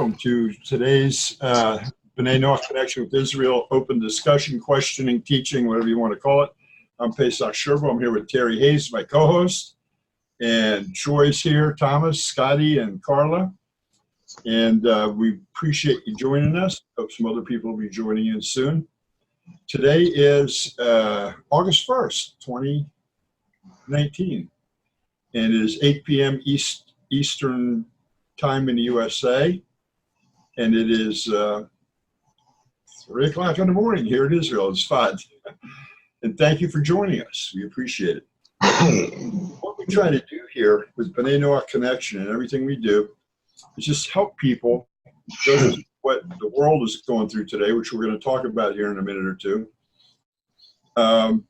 welcome to today's B'nai Noach Connection with Israel open discussion, questioning, teaching, whatever you want to call it. I'm Pesach Sherbo. I'm here with Terry Hayes, my co-host, and Troy's here, Thomas, Scotty, and Carla. And we appreciate you joining us. Hope some other people will be joining in soon. Today is August 1st, 2019, and it is 8 p.m. Eastern time in the USA, and it is 3 o'clock in the morning here in Israel. It's fun. And thank you for joining us. We appreciate it. What we try to do here with B'nai Noach Connection and everything we do is just help people go through what the world is going through today, which we're going to talk about here in a minute or two. And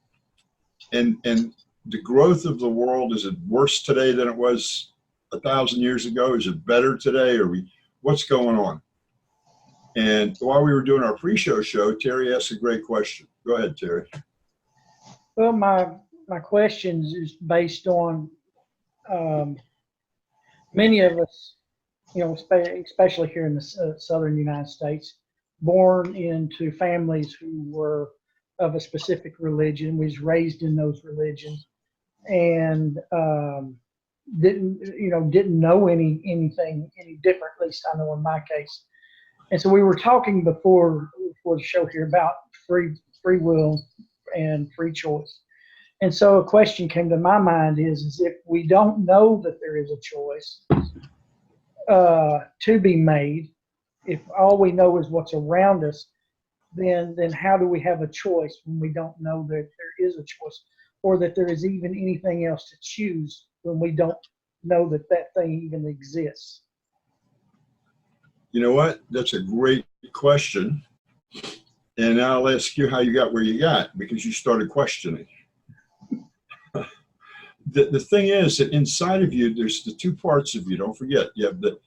the growth of the world, is it worse today than it was 1,000 years ago? Is it better today? What's going on? And while we were doing our pre-show show, Terry asked a great question. Go ahead, Terry. Well, my questions is based on many of us, you know, especially here in the southern United States, born into families who were of a specific religion, was raised in those religions, and didn't know anything any different. At least I know in my case. And so we were talking before the show here about free will and free choice. And so a question came to my mind is if we don't know that there is a choice to be made, if all we know is what's around us, then how do we have a choice when we don't know that there is a choice, or that there is even anything else to choose when we don't know that thing even exists? You know what? That's a great question. And I'll ask you how you got where you got, because you started questioning. The thing is that inside of you, there's the two parts of you. Don't forget, you have the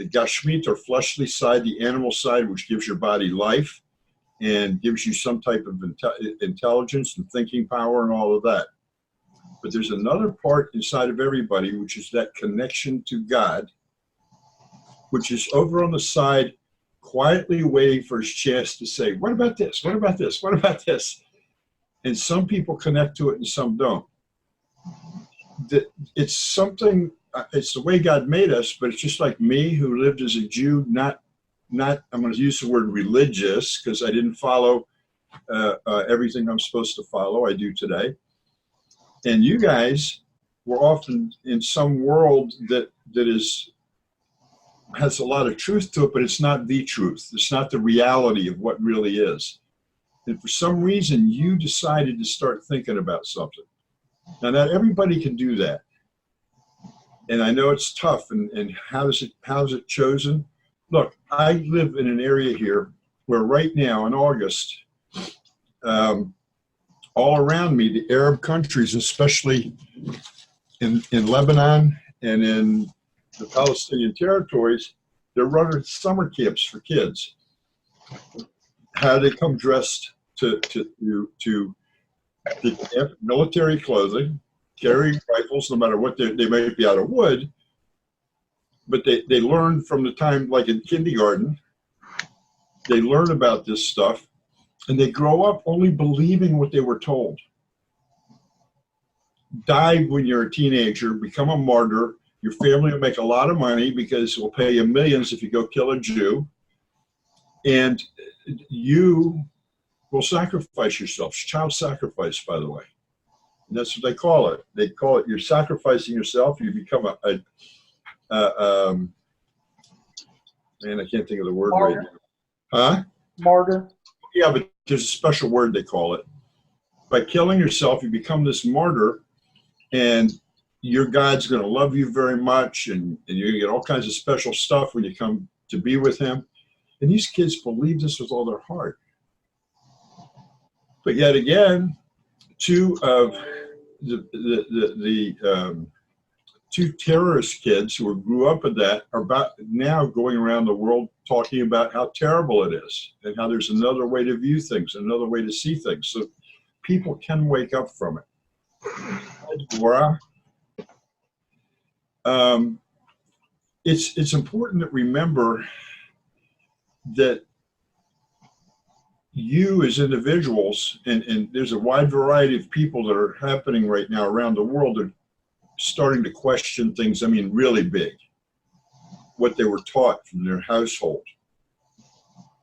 gashmit, or fleshly side, the animal side, which gives your body life and gives you some type of intelligence and thinking power and all of that. But there's another part inside of everybody, which is that connection to God, which is over on the side, quietly waiting for his chance to say, what about this? What about this? What about this? And some people connect to it and some don't. It's something, it's the way God made us, but it's just like me, who lived as a Jew, not I'm going to use the word religious, because I didn't follow everything I'm supposed to follow. I do today. And you guys were often in some world that has a lot of truth to it, but it's not the truth. It's not the reality of what really is. And for some reason, you decided to start thinking about something. Now, not everybody can do that. And I know it's tough. And how is it chosen? Look, I live in an area here where right now in August, all around me, the Arab countries, especially in Lebanon and in the Palestinian territories, they're running summer camps for kids. How they come dressed to military clothing, carry rifles, no matter what they might be out of wood, but they learn from the time, like in kindergarten, they learn about this stuff, and they grow up only believing what they were told. Die when you're a teenager, become a martyr. Your family will make a lot of money because we'll pay you millions if you go kill a Jew. And you will sacrifice yourself. It's child sacrifice, by the way. And that's what they call it. They call it, you're sacrificing yourself. You become man, I can't think of the word Martyr. right now. Huh? Martyr. Yeah, but there's a special word they call it. By killing yourself, you become this martyr, and your God's going to love you very much, and you're going to get all kinds of special stuff when you come to be with him. And these kids believe this with all their heart. But yet again, two of the two terrorist kids who grew up with that are about now going around the world talking about how terrible it is and how there's another way to view things, another way to see things. So people can wake up from it. Laura, it's important to remember that you as individuals, and there's a wide variety of people that are happening right now around the world, are starting to question things, I mean, really big, what they were taught from their household.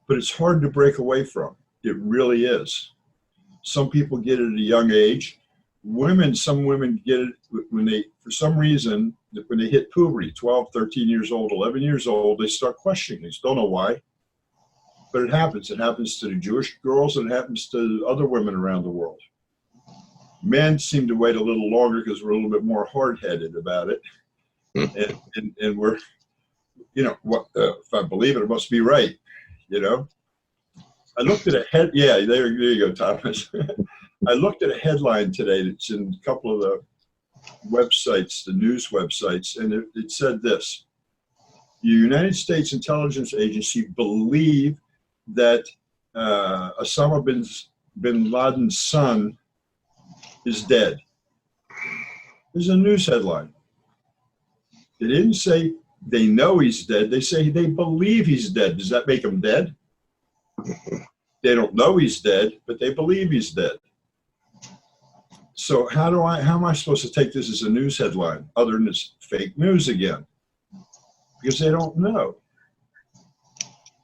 But it's hard to break away from. It really is. Some people get it at a young age. Some women get it when they, for some reason, when they hit puberty, 12, 13 years old, 11 years old, they start questioning things. Don't know why. But it happens. It happens to the Jewish girls, and it happens to other women around the world. Men seem to wait a little longer because we're a little bit more hard-headed about it. And we're, you know, if I believe it, it must be right, you know. I looked at there you go, Thomas. I looked at a headline today that's in a couple of the websites, the news websites, and it said this: the United States Intelligence Agency believe that Osama bin Laden's son is dead. This is a news headline. They didn't say they know he's dead. They say they believe he's dead. Does that make him dead? They don't know he's dead, but they believe he's dead. So how am I supposed to take this as a news headline other than it's fake news again? Because they don't know.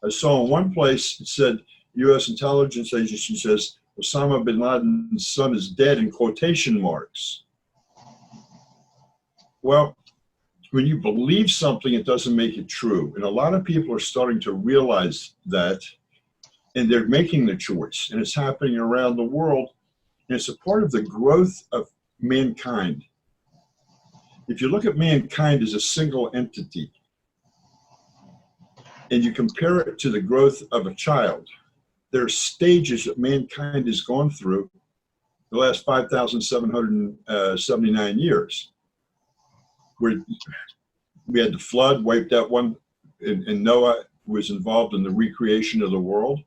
I saw in one place, it said, U.S. intelligence agency says Osama bin Laden's son is dead in quotation marks. Well, when you believe something, it doesn't make it true. And a lot of people are starting to realize that, and they're making the choice. And it's happening around the world. And it's a part of the growth of mankind. If you look at mankind as a single entity, and you compare it to the growth of a child, there are stages that mankind has gone through the last 5,779 years, where we had the flood, wiped out one, and Noah was involved in the recreation of the world.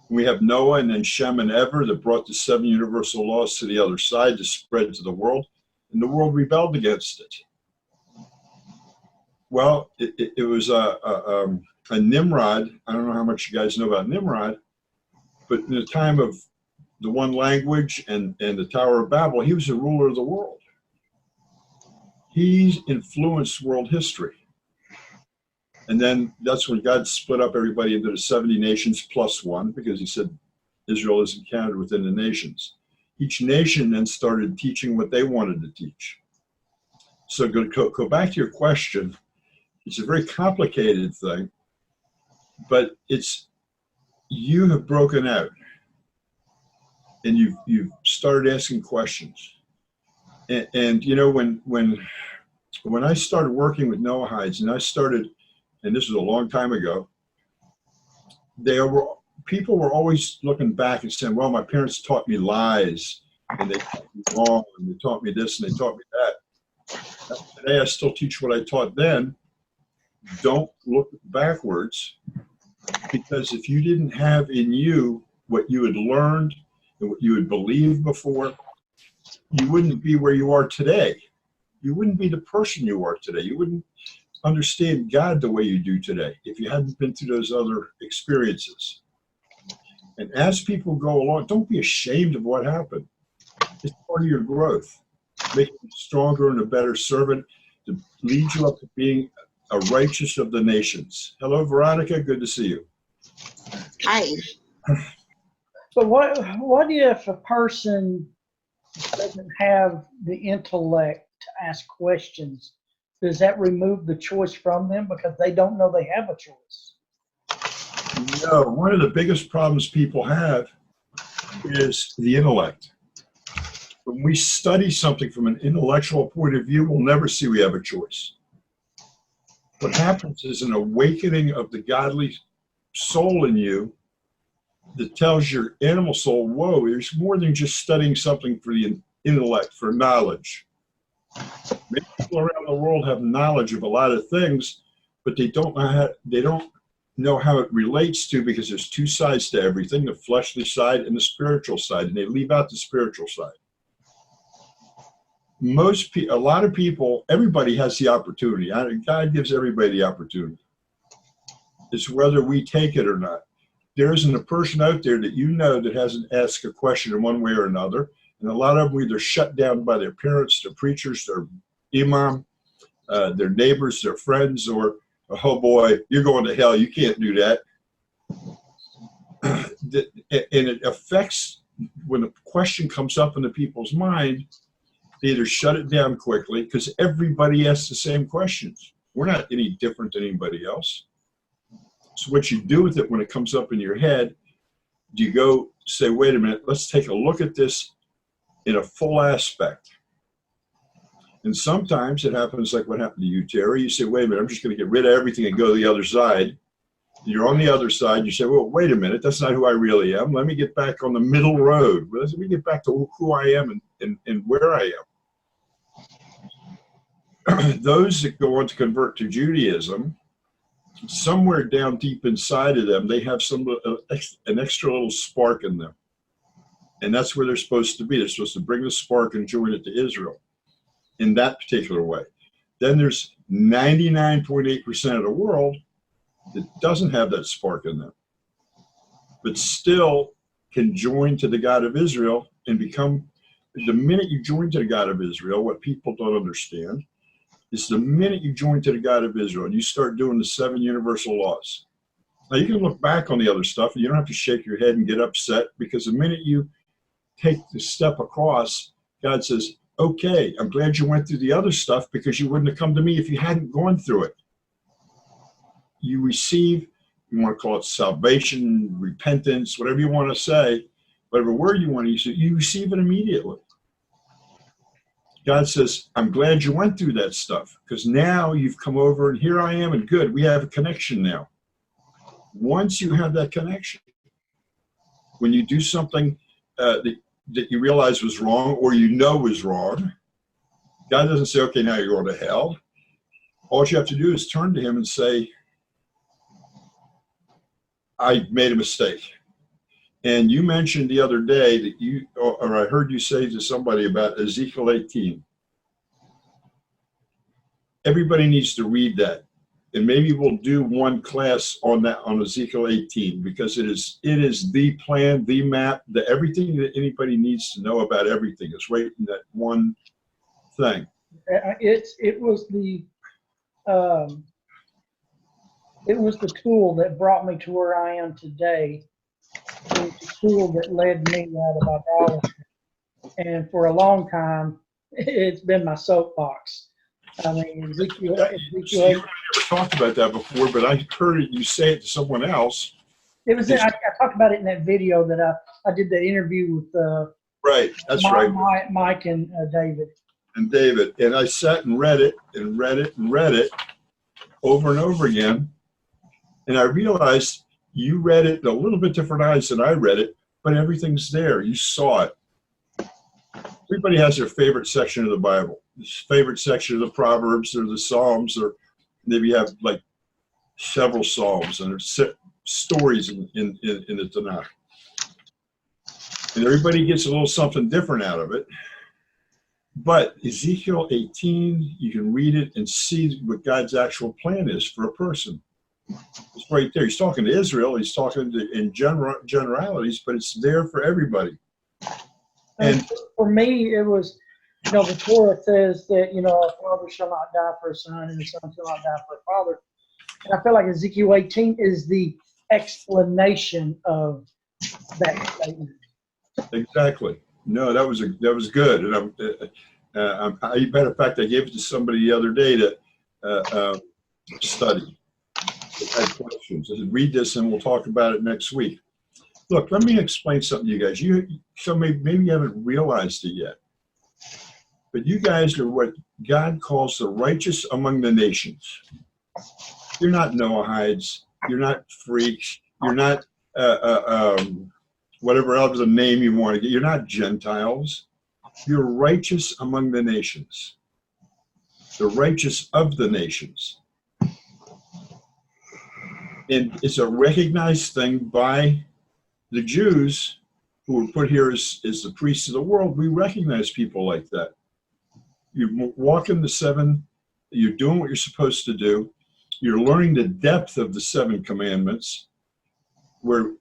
We have Noah and then Shem and Ever that brought the 7 universal laws to the other side to spread to the world, and the world rebelled against it. Well, it was a Nimrod. I don't know how much you guys know about Nimrod, but in the time of the one language and the Tower of Babel, he was the ruler of the world. He's influenced world history. And then that's when God split up everybody into the 70 nations plus one, because he said Israel isn't counted within the nations. Each nation then started teaching what they wanted to teach. So go back to your question. It's a very complicated thing, but you have broken out, and you've started asking questions. And you know, when I started working with Noahides, and this was a long time ago, people were always looking back and saying, well, my parents taught me lies, and they taught me wrong, and they taught me this, and they taught me that. Today I still teach what I taught then. Don't look backwards, because if you didn't have in you what you had learned and what you had believed before, you wouldn't be where you are today. You wouldn't be the person you are today. You wouldn't understand God the way you do today if you hadn't been through those other experiences. And as people go along, don't be ashamed of what happened. It's part of your growth. Make you stronger and a better servant to lead you up to being a righteous of the nations. Hello, Veronica. Good to see you. Hi. So what if a person doesn't have the intellect to ask questions? Does that remove the choice from them because they don't know they have a choice? No, one of the biggest problems people have is the intellect. When we study something from an intellectual point of view, we'll never see we have a choice. What happens is an awakening of the godly soul in you that tells your animal soul, whoa, there's more than just studying something for the intellect, for knowledge. Many people around the world have knowledge of a lot of things, but they don't know how it relates to, because there's two sides to everything, the fleshly side and the spiritual side, and they leave out the spiritual side. a lot of people, everybody has the opportunity. God gives everybody the opportunity. It's whether we take it or not. There isn't a person out there that you know that hasn't asked a question in one way or another. And a lot of them either shut down by their parents, their preachers, their imam, their neighbors, their friends, or, oh boy, you're going to hell. You can't do that. And it affects, when the question comes up in the people's mind, they either shut it down quickly, because everybody asks the same questions. We're not any different than anybody else. So what you do with it when it comes up in your head, do you go say, wait a minute, let's take a look at this in a full aspect. And sometimes it happens like what happened to you, Terry. You say, wait a minute, I'm just going to get rid of everything and go to the other side. You're on the other side. You say, well, wait a minute, that's not who I really am. Let me get back on the middle road. Let me get back to who I am and where I am. Those that go on to convert to Judaism, somewhere down deep inside of them, they have an extra little spark in them. And that's where they're supposed to be. They're supposed to bring the spark and join it to Israel in that particular way. Then there's 99.8% of the world that doesn't have that spark in them, but still can join to the God of Israel and become, the minute you join to the God of Israel, what people don't understand is the minute you join to the God of Israel and you start doing the 7 universal laws. Now you can look back on the other stuff and you don't have to shake your head and get upset, because the minute you take the step across, God says, okay, I'm glad you went through the other stuff, because you wouldn't have come to me if you hadn't gone through it. You receive, you want to call it salvation, repentance, whatever you want to say, whatever word you want to use, you receive it immediately. God says, I'm glad you went through that stuff, because now you've come over and here I am, and good, we have a connection now. Once you have that connection, when you do something that you realize was wrong, or you know was wrong, God doesn't say, okay, now you're going to hell. All you have to do is turn to him and say, I made a mistake. And you mentioned the other day that or I heard you say to somebody about Ezekiel 18. Everybody needs to read that. And maybe we'll do one class on that, on Ezekiel 18, because it is the plan, the map, everything that anybody needs to know about everything is right in that one thing. It was the tool that brought me to where I am today. It was the tool that led me out of idolatry. And for a long time, it's been my soapbox. I mean, Ezekiel. So you never talked about that before, but I heard you say it to someone else. It was. I talked about it in that video that I did that interview with. Right, that's right. Mike and David. And David, and I sat and read it and read it and read it over and over again, and I realized you read it in a little bit different eyes than I read it, but everything's there. You saw it. Everybody has their favorite section of the Bible, favorite section of the Proverbs or the Psalms, or maybe you have like several Psalms and there's stories in the Tanakh. And everybody gets a little something different out of it. But Ezekiel 18, you can read it and see what God's actual plan is for a person. It's right there. He's talking to Israel. He's talking in generalities, but it's there for everybody. And for me, it was, the Torah says that, a father shall not die for a son, and a son shall not die for a father. And I feel like Ezekiel 18 is the explanation of that statement. Exactly. No, that was good. And matter of fact, I gave it to somebody the other day to study. I had questions. I said, read this and we'll talk about it next week. Look, let me explain something to you guys. Maybe you haven't realized it yet, but you guys are what God calls the righteous among the nations. You're not Noahides. You're not freaks. You're not whatever other name you want to get. You're not Gentiles. You're righteous among the nations. The righteous of the nations. And it's a recognized thing by the Jews who were put here as the priests of the world. We recognize people like that. you're walking the seven, you're doing what you're supposed to do. You're learning the depth of the 7 commandments, where,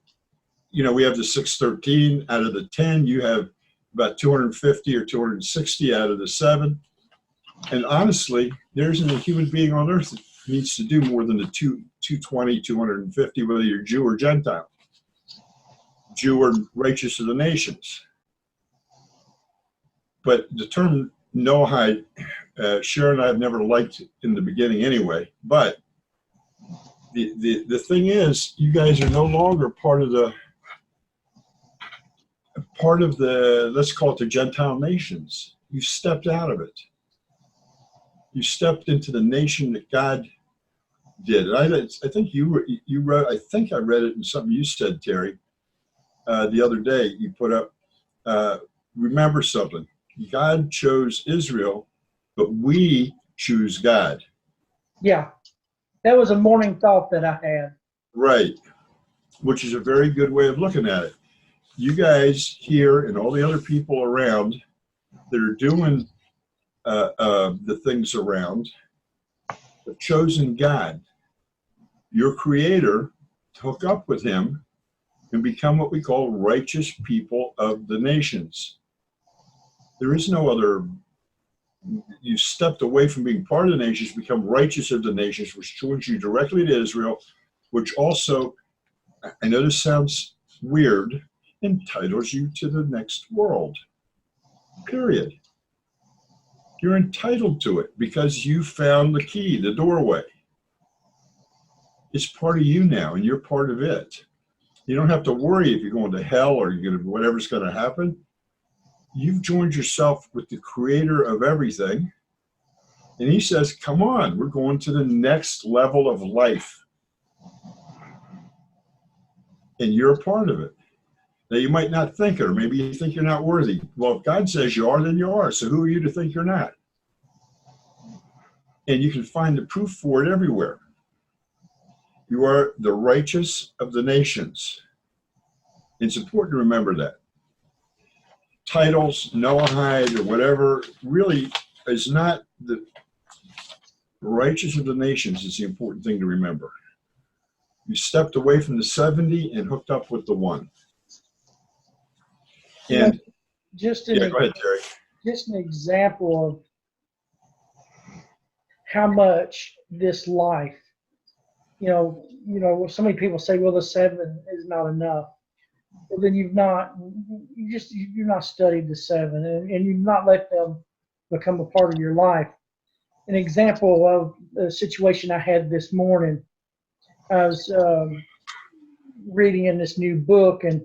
you know, we have the 613 out of the 10. You have about 250 or 260 out of the 7. And honestly, there isn't a human being on earth that needs to do more than the 220, 250, whether you're Jew or Gentile, Jew or righteous of the nations. But the term Noahide, Sharon and I have never liked it in the beginning anyway. But the thing is, you guys are no longer part of the, let's call it the Gentile nations. You stepped out of it. You stepped into the nation that God did. And I think you wrote, I think I read it in something you said, Terry, the other day. You put up, remember something. God chose Israel, but we choose God. Yeah, that was a morning thought that I had. Right, which is a very good way of looking at it. You guys here and all the other people around that are doing the things around have chosen God, your creator, to hook up with him and become what we call righteous people of the nations. There is no other. You stepped away from being part of the nations, become righteous of the nations, which joins you directly to Israel, which also, I know this sounds weird, entitles you to the next world. Period. You're entitled to it because you found the key, the doorway. It's part of you now, and you're part of it. You don't have to worry if you're going to hell or you're going to whatever's going to happen. You've joined yourself with the creator of everything. And he says, come on, we're going to the next level of life. And you're a part of it. Now, you might not think it, or maybe you think you're not worthy. Well, if God says you are, then you are. So who are you to think you're not? And you can find the proof for it everywhere. You are the righteous of the nations. It's important to remember that. Titles, Noahide, or whatever, really is not the righteous of the nations is the important thing to remember. You stepped away from the 70 and hooked up with the 1. And just go ahead, Terry. Just an example of how much this life, you know, so many people say, well, the 7 is not enough. Well, then you're not studied the 7, and you've not let them become a part of your life. An example of the situation I had this morning, I was reading in this new book and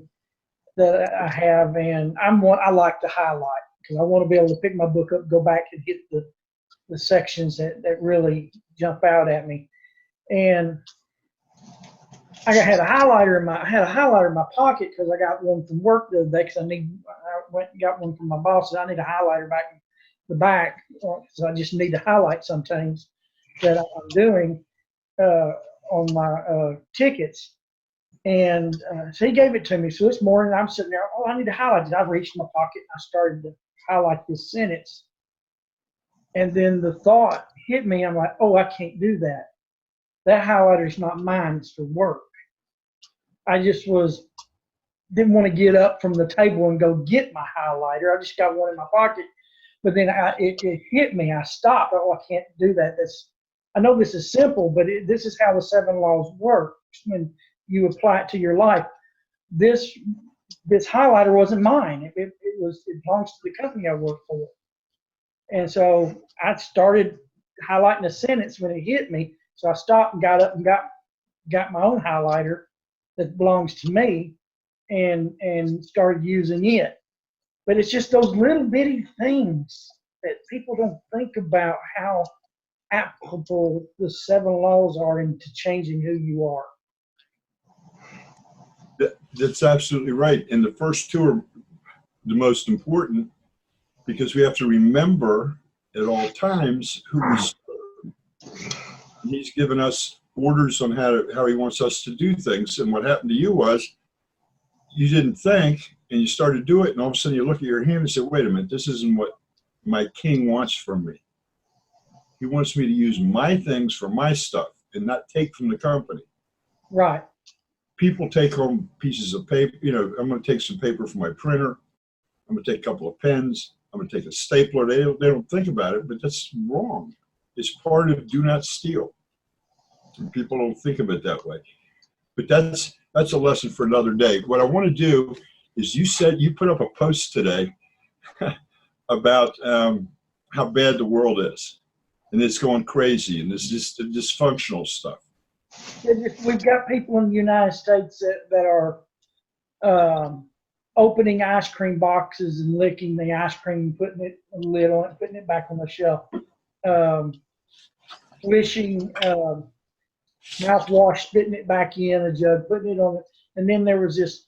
that I have, and I like to highlight because I want to be able to pick my book up, go back and hit the sections that really jump out at me. And I had a highlighter in my pocket because I got one from work the other day because I went and got one from my boss, and I need a highlighter back in the back, so I just need to highlight some things that I'm doing on my tickets. And so he gave it to me. So this morning I'm sitting there, I need to highlight it. I reached in my pocket and I started to highlight this sentence. And then the thought hit me. I'm like, I can't do that. That highlighter is not mine, it's for work. I just didn't want to get up from the table and go get my highlighter. I just got one in my pocket. But then it hit me. I stopped. I can't do that. I know this is simple, but this is how the 7 laws work. When you apply it to your life, this highlighter wasn't mine. It belongs to the company I work for. And so I started highlighting a sentence when it hit me. So I stopped and got up and got my own highlighter that belongs to me and started using it. But it's just those little bitty things that people don't think about how applicable the 7 laws are into changing who you are. That's absolutely right. And the first 2 are the most important because we have to remember at all times who we serve. He's given us orders on how he wants us to do things. And what happened to you was you didn't think and you started to do it, and all of a sudden you look at your hand and say, wait a minute, this isn't what my king wants from me. He wants me to use my things for my stuff and not take from the company. Right. People take home pieces of paper. You know, I'm going to take some paper from my printer. I'm going to take a couple of pens. I'm going to take a stapler. They don't think about it, but that's wrong. It's part of do not steal. And people don't think of it that way. But that's a lesson for another day. What I want to do is, you put up a post today about how bad the world is, and it's going crazy, and it's just dysfunctional stuff. We've got people in the United States that are opening ice cream boxes and licking the ice cream, putting it on the lid on it, putting it back on the shelf, wishing mouthwash, spitting it back in a jug, putting it on it. And then there's this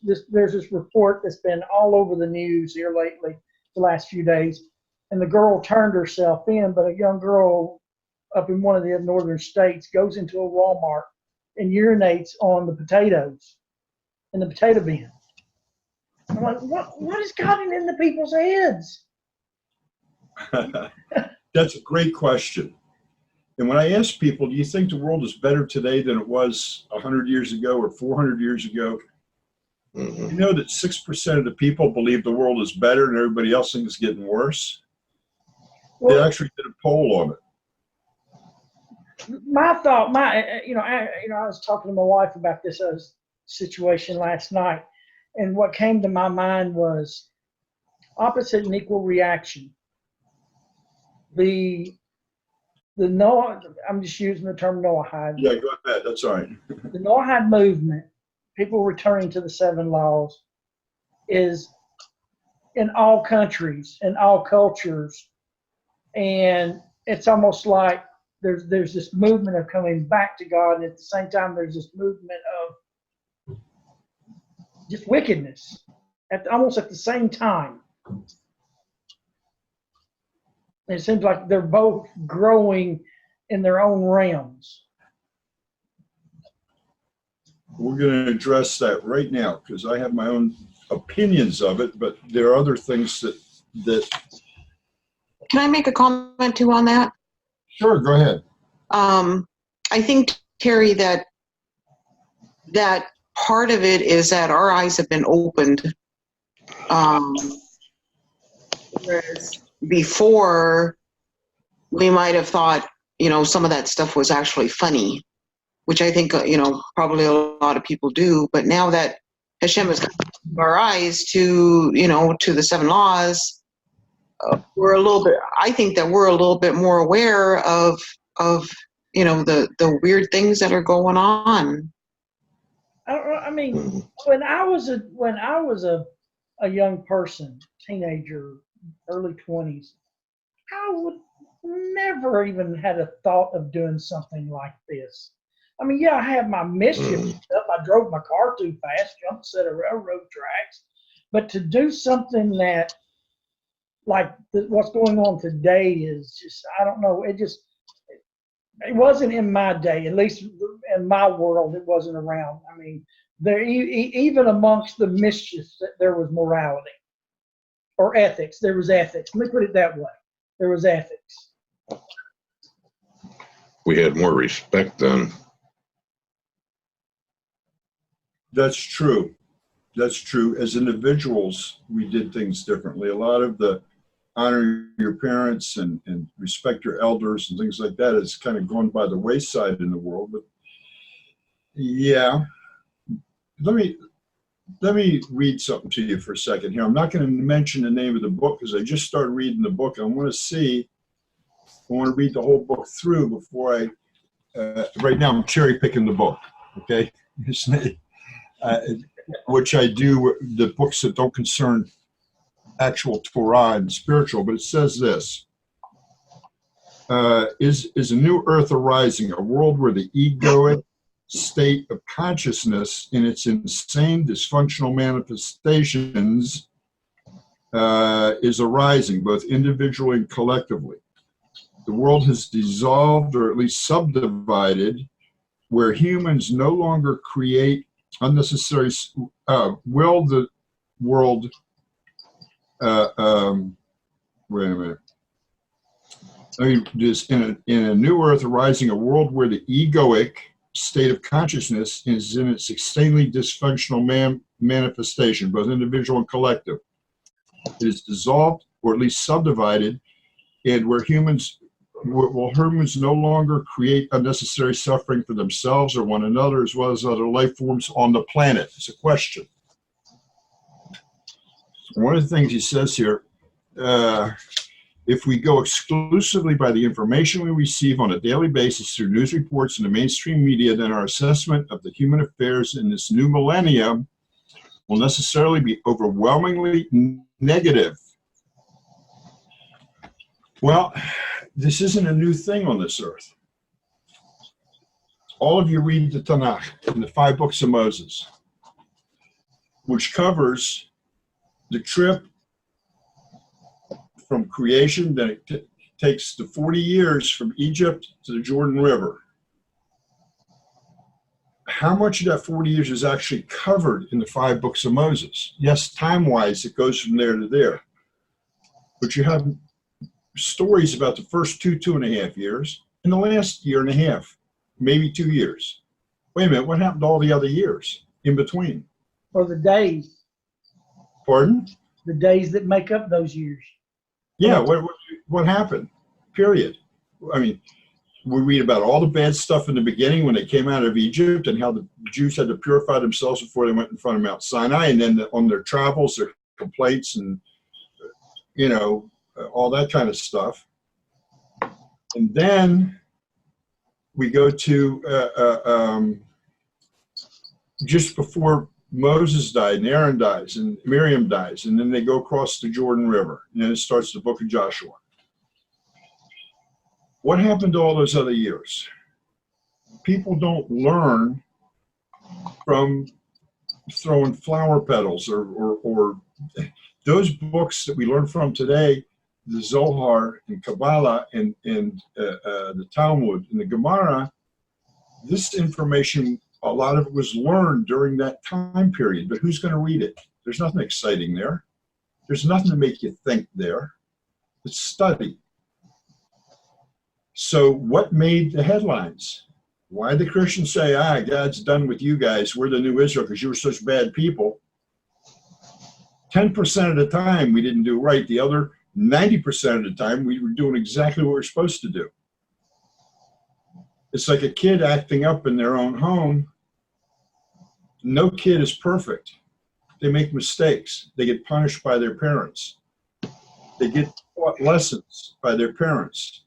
report that's been all over the news here lately, the last few days. And the girl turned herself in, but a young girl up in one of the northern states goes into a Walmart and urinates on the potatoes in the potato bin. I'm like, what is gotten into people's heads? That's a great question. And when I ask people, do you think the world is better today than it was 100 years ago or 400 years ago? Mm-hmm. You know that 6% of the people believe the world is better and everybody else thinks it's getting worse? Well, they actually did a poll on it. My thought, I was talking to my wife about this situation last night, and what came to my mind was opposite and equal reaction. The Noah, I'm just using the term Noahide. Yeah, go ahead. That's all right. The Noahide movement, people returning to the 7 laws, is in all countries, in all cultures, and it's almost like there's this movement of coming back to God, and at the same time there's this movement of just wickedness almost at the same time. It seems like they're both growing in their own realms. We're going to address that right now because I have my own opinions of it, but there are other things that. Can I make a comment too on that? Sure, go ahead. I think, Terry, that part of it is that our eyes have been opened. Whereas before, we might have thought, some of that stuff was actually funny, which I think, probably a lot of people do. But now that Hashem has opened our eyes to, to the 7 laws, I think that we're a little bit more aware of the weird things that are going on. I mean, when I was a young person, teenager, early 20s, I would never even had a thought of doing something like this. I mean, yeah, I had my mischief stuff. I drove my car too fast, jumped a set of railroad tracks, but to do something that like what's going on today is just, I don't know. It wasn't in my day, at least in my world, it wasn't around. I mean, there even amongst the mischief, there was morality or ethics. There was ethics. Let me put it that way. There was ethics. We had more respect then. That's true. That's true. As individuals, we did things differently. A lot of the honor your parents and respect your elders and things like that has kind of gone by the wayside in the world. But yeah, let me read something to you for a second here. I'm not going to mention the name of the book because I just started reading the book. I want to read the whole book through before right now I'm cherry picking the book. Okay. Which I do, the books that don't concern actual Torah and spiritual, but it says this, is a new earth arising, a world where the egoic state of consciousness in its insane dysfunctional manifestations is arising, both individually and collectively. The world has dissolved or at least subdivided, where humans no longer create unnecessary, will the world, wait a minute. I mean, this in a new earth arising, a world where the egoic state of consciousness is in its extremely dysfunctional manifestation, both individual and collective. It is dissolved, or at least subdivided, and where humans no longer create unnecessary suffering for themselves or one another, as well as other life forms on the planet. It's a question. One of the things he says here, if we go exclusively by the information we receive on a daily basis through news reports and the mainstream media, then our assessment of the human affairs in this new millennium will necessarily be overwhelmingly negative. Well, this isn't a new thing on this earth. All of you read the Tanakh in the 5 books of Moses, which covers the trip from creation, then it takes the 40 years from Egypt to the Jordan River. How much of that 40 years is actually covered in the 5 books of Moses? Yes, time-wise, it goes from there to there. But you have stories about the first 2.5 years, and the last 1.5 years, maybe 2 years. Wait a minute, what happened to all the other years in between? Or the days. Pardon? The days that make up those years. Yeah, what happened? Period. I mean, we read about all the bad stuff in the beginning when they came out of Egypt and how the Jews had to purify themselves before they went in front of Mount Sinai, and then on their travels, their complaints, and all that kind of stuff. And then we go to just before Moses died and Aaron dies and Miriam dies, and then they go across the Jordan River, and then it starts the book of Joshua. What happened to all those other years? People don't learn from throwing flower petals or those books that we learn from today, the Zohar and Kabbalah and the Talmud and the Gemara. This information, a lot of it was learned during that time period, but who's going to read it? There's nothing exciting there. There's nothing to make you think there. It's study. So what made the headlines? Why did the Christians say, God's done with you guys. We're the new Israel because you were such bad people. 10% of the time we didn't do right. The other 90% of the time we were doing exactly what we're supposed to do. It's like a kid acting up in their own home. No kid is perfect. They make mistakes. They get punished by their parents. They get taught lessons by their parents.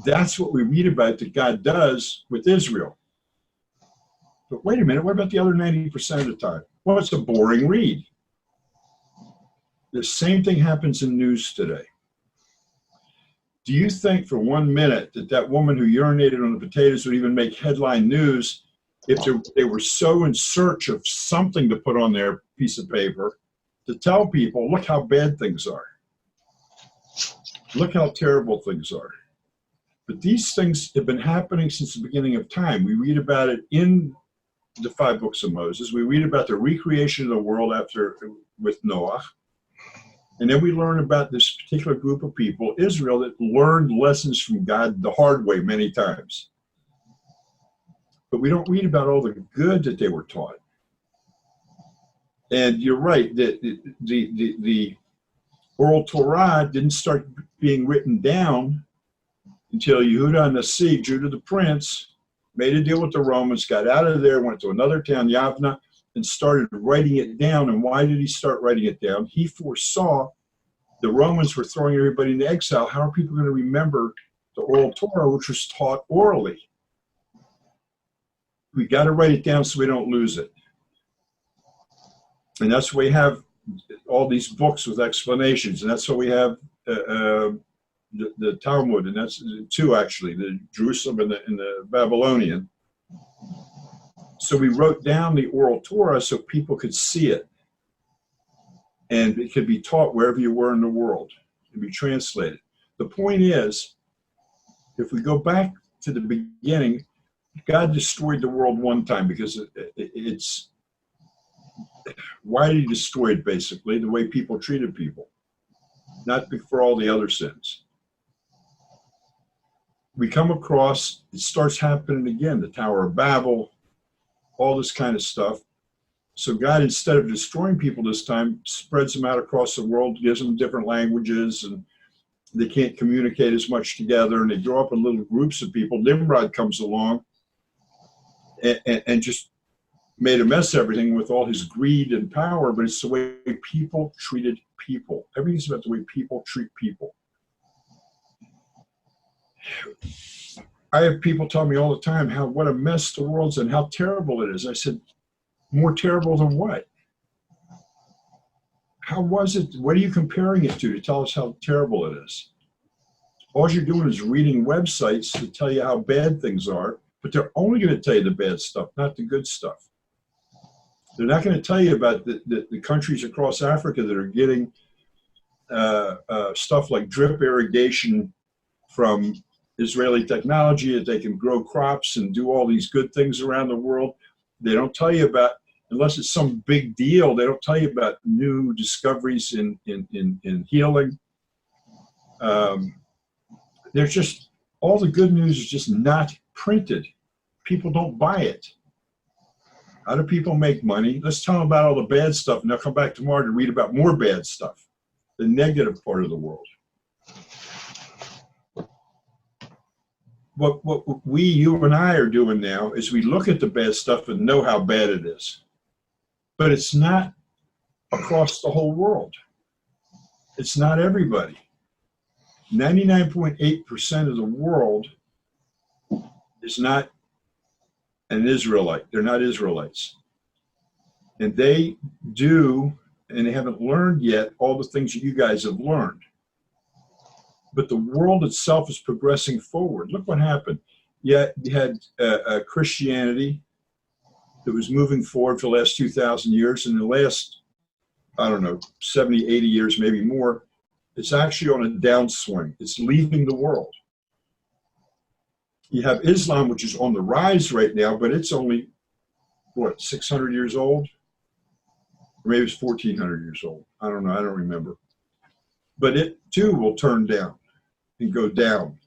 That's what we read about that God does with Israel. But wait a minute, what about the other 90% of the time? Well, it's a boring read. The same thing happens in news today. Do you think for 1 minute that woman who urinated on the potatoes would even make headline news if they were so in search of something to put on their piece of paper to tell people, look how bad things are. Look how terrible things are. But these things have been happening since the beginning of time. We read about it in the 5 books of Moses. We read about the recreation of the world with Noah. And then we learn about this particular group of people, Israel, that learned lessons from God the hard way many times. But we don't read about all the good that they were taught. And you're right, the oral Torah didn't start being written down until Yehuda Nasi, Judah the prince, made a deal with the Romans, got out of there, went to another town, Yavna, and started writing it down. And why did he start writing it down? He foresaw the Romans were throwing everybody into exile. How are people going to remember the oral Torah, which was taught orally? We got to write it down so we don't lose it. And that's why we have all these books with explanations. And that's why we have the Talmud, and that's 2 actually, the Jerusalem and the Babylonian. So we wrote down the oral Torah so people could see it. And it could be taught wherever you were in the world. It could be translated. The point is, if we go back to the beginning, God destroyed the world one time because it's why did he destroy it, basically? The way people treated people. Not for all the other sins. we come across, it starts happening again, the Tower of Babel, all this kind of stuff. So God, instead of destroying people this time, spreads them out across the world, gives them different languages, and they can't communicate as much together, and they grow up in little groups of people. Nimrod comes along and just made a mess of everything with all his greed and power, but it's the way people treated people. Everything's about the way people treat people. I have people tell me all the time what a mess the world's in, how terrible it is. I said, more terrible than what? How was it? What are you comparing it to tell us how terrible it is? All you're doing is reading websites to tell you how bad things are, but they're only going to tell you the bad stuff, not the good stuff. They're not going to tell you about the countries across Africa that are getting stuff like drip irrigation from Israeli technology, that they can grow crops and do all these good things around the world. They don't tell you about, unless it's some big deal, they don't tell you about new discoveries in healing. There's just, all the good news is just not printed. People don't buy it. How do people make money? Let's tell them about all the bad stuff, and they'll come back tomorrow to read about more bad stuff, the negative part of the world. What we, you and I are doing now is we look at the bad stuff and know how bad it is. But it's not across the whole world. It's not everybody. 99.8% of the world is not an Israelite. They're not Israelites. And they do, and they haven't learned yet all the things that you guys have learned. But the world itself is progressing forward. Look what happened. You had Christianity that was moving forward for the last 2,000 years. In the last, I don't know, 70, 80 years, maybe more, it's actually on a downswing. It's leaving the world. You have Islam, which is on the rise right now, but it's only, what, 600 years old? Or maybe it's 1,400 years old. I don't know. I don't remember. But it, too, will turn down and go down.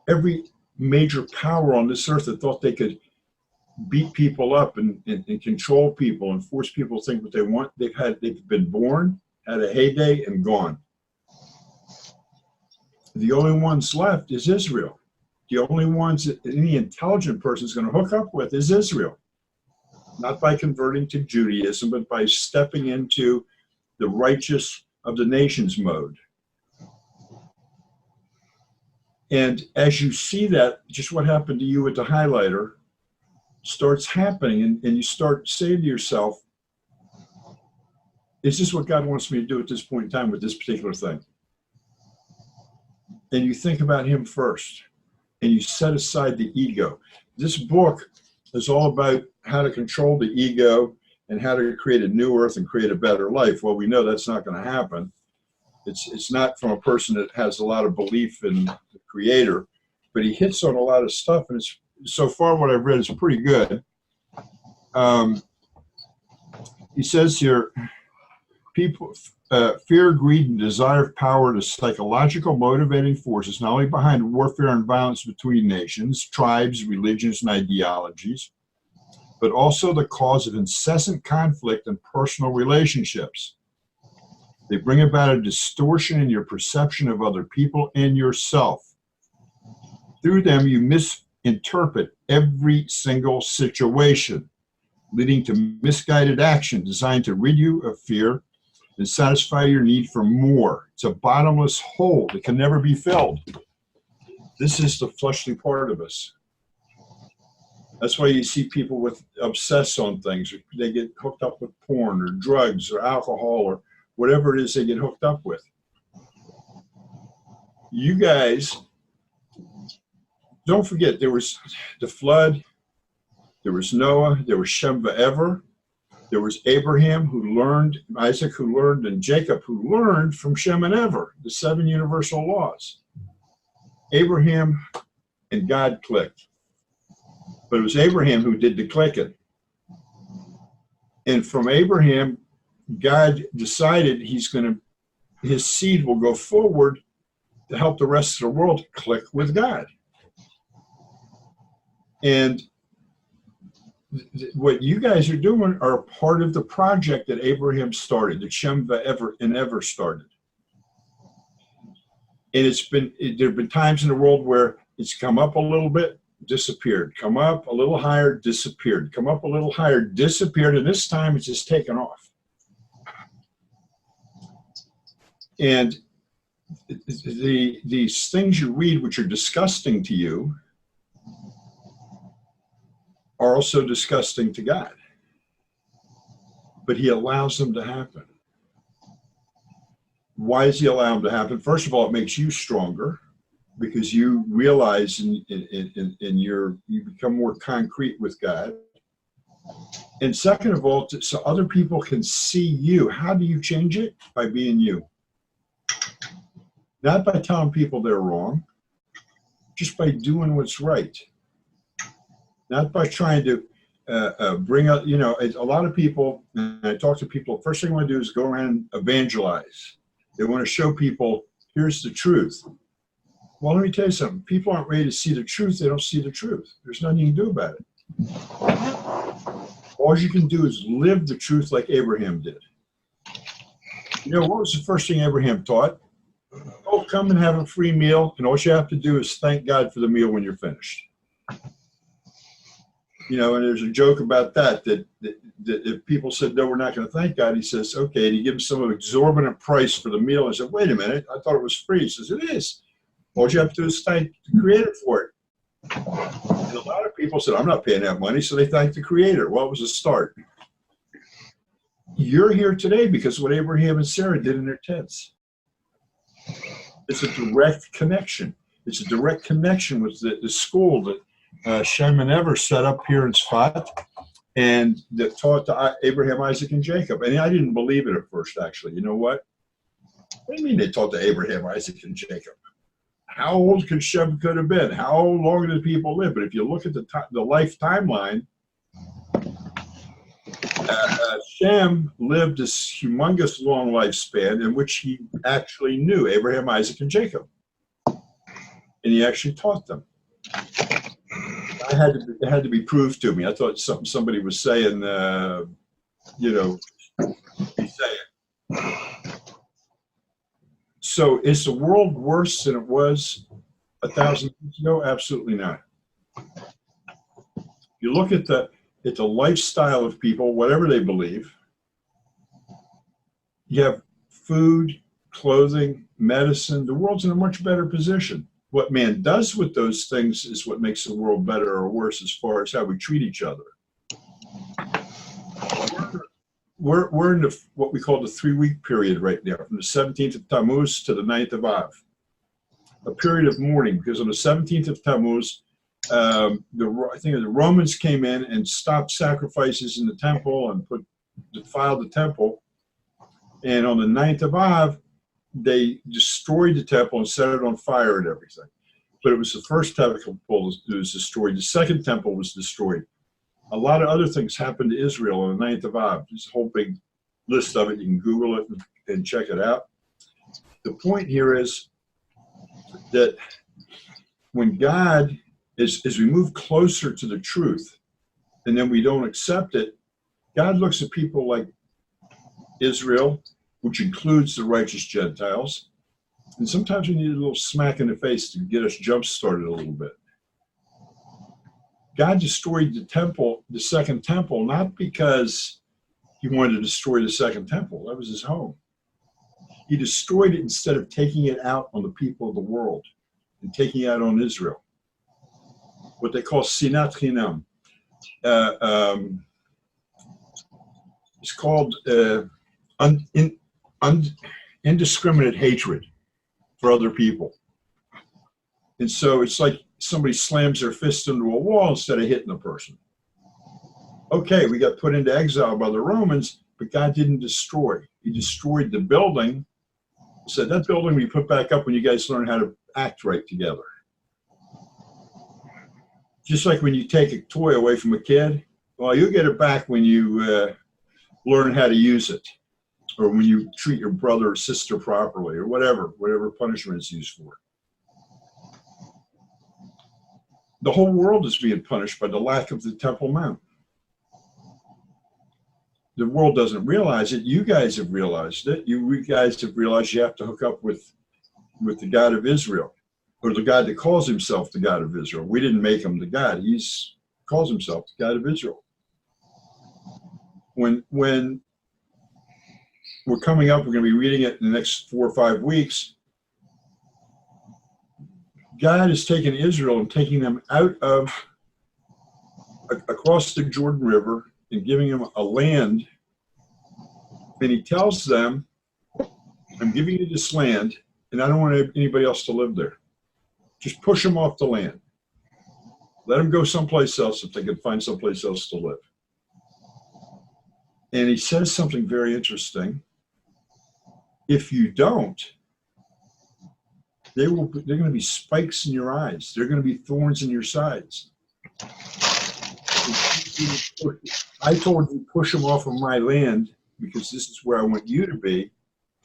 Every major power on this earth that thought they could beat people up and control people and force people to think what they want, they've been born, had a heyday, and gone. The only ones left is Israel. The only ones that any intelligent person is going to hook up with is Israel. Not by converting to Judaism, but by stepping into the righteous of the nations mode. And as you see that, just what happened to you with the highlighter starts happening, and you start saying to yourself, is this what God wants me to do at this point in time with this particular thing? And you think about him first, and you set aside the ego. This book is all about how to control the ego and how to create a new earth and create a better life. Well, we know that's not going to happen. It's not from a person that has a lot of belief in the creator, but he hits on a lot of stuff, and it's, so far what I've read is pretty good. He says here, people, fear, greed, and desire of power are psychological motivating forces not only behind warfare and violence between nations, tribes, religions, and ideologies, but also the cause of incessant conflict in personal relationships. They bring about a distortion in your perception of other people and yourself. Through them, you misinterpret every single situation, leading to misguided action designed to rid you of fear and satisfy your need for more. It's a bottomless hole that can never be filled. This is the fleshly part of us. That's why you see people with obsess on things. They get hooked up with porn or drugs or alcohol or whatever it is they get hooked up with. You guys, don't forget, there was the flood, there was Noah, there was Shem Va'ever, there was Abraham who learned, Isaac who learned, and Jacob who learned from Shem and Ever, the 7 universal laws. Abraham and God clicked. But it was Abraham who did the clicking. And from Abraham, God decided his seed will go forward to help the rest of the world click with God. And what you guys are doing are a part of the project that Abraham started, that Shem and Ever started. And there have been times in the world where it's come up a little bit, disappeared, come up a little higher, disappeared, come up a little higher, disappeared, and this time it's just taken off. And these things you read which are disgusting to you are also disgusting to God. But he allows them to happen. Why does he allow them to happen? First of all, it makes you stronger because you realize you become more concrete with God. And second of all, so other people can see you. How do you change it? By being you. Not by telling people they're wrong, just by doing what's right. Not by trying to bring up, a lot of people, and I talk to people, first thing I want to do is go around and evangelize. They want to show people, here's the truth. Well, let me tell you something. People aren't ready to see the truth. They don't see the truth. There's nothing you can do about it. All you can do is live the truth like Abraham did. What was the first thing Abraham taught? Oh, come and have a free meal, and all you have to do is thank God for the meal when you're finished. And there's a joke about that if people said, no, we're not going to thank God, he says, okay, and he gives some exorbitant price for the meal. I said, wait a minute, I thought it was free. He says, it is. All you have to do is thank the Creator for it. And a lot of people said, I'm not paying that money, so they thanked the Creator. Well, it was a start. You're here today because of what Abraham and Sarah did in their tents. It's a direct connection. It's a direct connection with the school that Shem and Ever set up here in Tzfat, and that taught to Abraham, Isaac, and Jacob. And I didn't believe it at first, actually. You know what? What do you mean they taught to Abraham, Isaac, and Jacob? How old could Shem could have been? How long did people live? But if you look at the life timeline, Shem lived this humongous long lifespan in which he actually knew Abraham, Isaac, and Jacob. And he actually taught them. It had to be proved to me. I thought somebody was saying, he's saying. So is the world worse than it was 1,000 years ago? Absolutely not. You look at the lifestyle of people, whatever they believe. You have food, clothing, medicine. The world's in a much better position. What man does with those things is what makes the world better or worse as far as how we treat each other. We're in what we call the 3-week period right now, from the 17th of Tammuz to the 9th of Av. A period of mourning, because on the 17th of Tammuz, I think the Romans came in and stopped sacrifices in the temple and defiled the temple. And on the 9th of Av, they destroyed the temple and set it on fire and everything. But it was the first temple that was destroyed. The second temple was destroyed. A lot of other things happened to Israel on the 9th of Av. There's a whole big list of it. You can Google it and check it out. The point here is that when God, as we move closer to the truth, and then we don't accept it, God looks at people like Israel, which includes the righteous Gentiles. And sometimes we need a little smack in the face to get us jump-started a little bit. God destroyed the temple, the second temple, not because he wanted to destroy the second temple. That was his home. He destroyed it instead of taking it out on the people of the world and taking it out on Israel. What they call sinat chinam. It's called indiscriminate hatred for other people. And so it's like somebody slams their fist into a wall instead of hitting the person. Okay, we got put into exile by the Romans, but God didn't destroy. He destroyed the building. He said, that building we put back up when you guys learn how to act right together. Just like when you take a toy away from a kid, well, you'll get it back when you learn how to use it. or when you treat your brother or sister properly, or whatever punishment is used for. The whole world is being punished by the lack of the Temple Mount. The world doesn't realize it. You guys have realized it. You guys have realized you have to hook up with the God of Israel, or the God that calls himself the God of Israel. We didn't make him the God. He calls himself the God of Israel. When we're coming up, we're going to be reading it in the next 4 or 5 weeks. God is taking Israel and taking them out of across the Jordan River and giving them a land. And he tells them, I'm giving you this land, and I don't want anybody else to live there. Just push them off the land. Let them go someplace else if they can find someplace else to live. And he says something very interesting. If you don't, they're going to be spikes in your eyes. They're going to be thorns in your sides. I told you, push them off of my land because this is where I want you to be.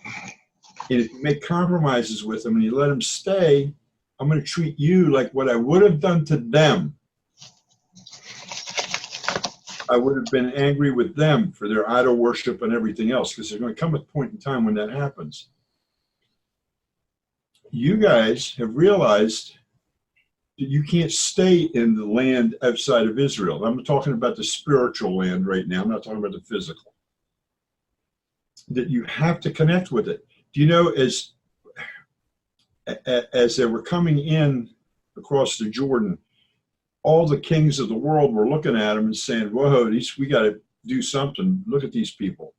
And if you make compromises with them and you let them stay, I'm going to treat you like what I would have done to them. I would have been angry with them for their idol worship and everything else, because there's going to come a point in time when that happens. You guys have realized that you can't stay in the land outside of Israel. I'm talking about the spiritual land right now. I'm not talking about the physical. That you have to connect with it. Do you know, as they were coming in across the Jordan, all the kings of the world were looking at them and saying, whoa, we got to do something. Look at these people.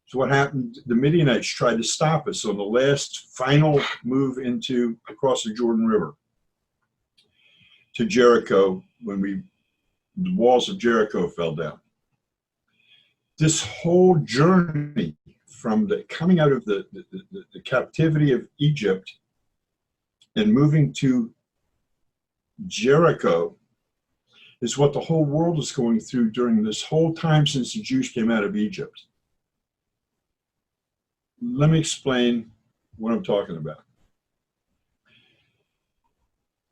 So what happened? The Midianites tried to stop us on the last final move across the Jordan River to Jericho, when the walls of Jericho fell down. This whole journey from the coming out of the captivity of Egypt and moving to Jericho is what the whole world is going through during this whole time since the Jews came out of Egypt. Let me explain what I'm talking about.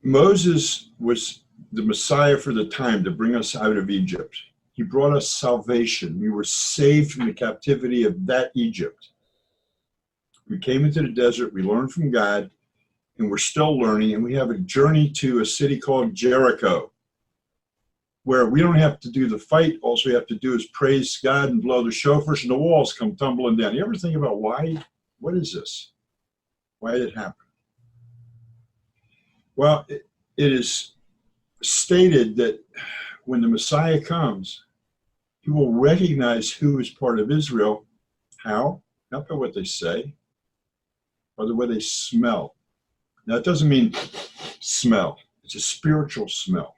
Moses was the Messiah for the time to bring us out of Egypt. He brought us salvation. We were saved from the captivity of that Egypt. We came into the desert, we learned from God, and we're still learning, and we have a journey to a city called Jericho, where we don't have to do the fight. All we have to do is praise God and blow the shofars, and the walls come tumbling down. You ever think about why? What is this? Why did it happen? Well, it is stated that when the Messiah comes, he will recognize who is part of Israel. How? Not by what they say, but the way they smell. Now, it doesn't mean smell. It's a spiritual smell.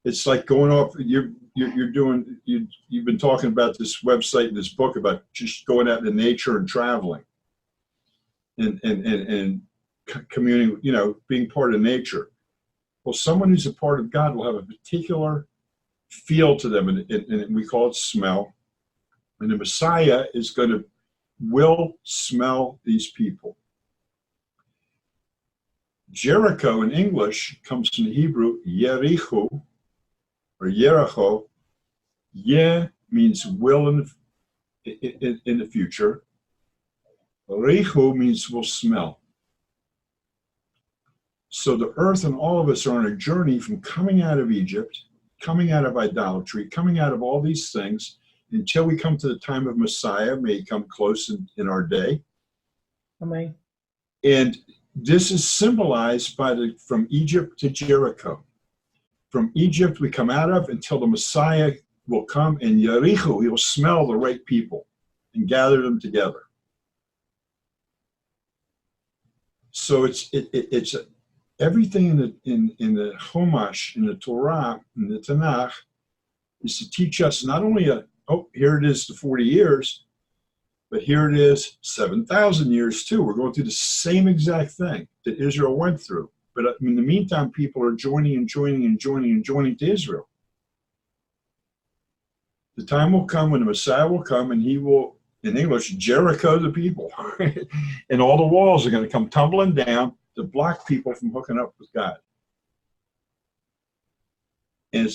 It's like going off. You've been talking about this website and this book about just going out into nature and traveling, and communing. Being part of nature. Well, someone who's a part of God will have a particular feel to them, and we call it smell. And the Messiah will smell these people. Jericho in English comes from the Hebrew Yericho, or Jericho. Ye means will in the future. Richu means will smell. So the earth and all of us are on a journey from coming out of Egypt, coming out of idolatry, coming out of all these things, until we come to the time of Messiah. May he come close in our day. Amen. And this is symbolized by from Egypt to Jericho. From Egypt we come out of until the Messiah will come, and Yericho, he will smell the right people and gather them together. So it's everything in the Chumash, in the Torah, in the Tanakh, is to teach us not only here it is the 40 years, but here it is 7,000 years too. We're going through the same exact thing that Israel went through. But in the meantime, people are joining to Israel. The time will come when the Messiah will come, and he will in English, Jericho the people. And all the walls are going to come tumbling down to block people from hooking up with God. And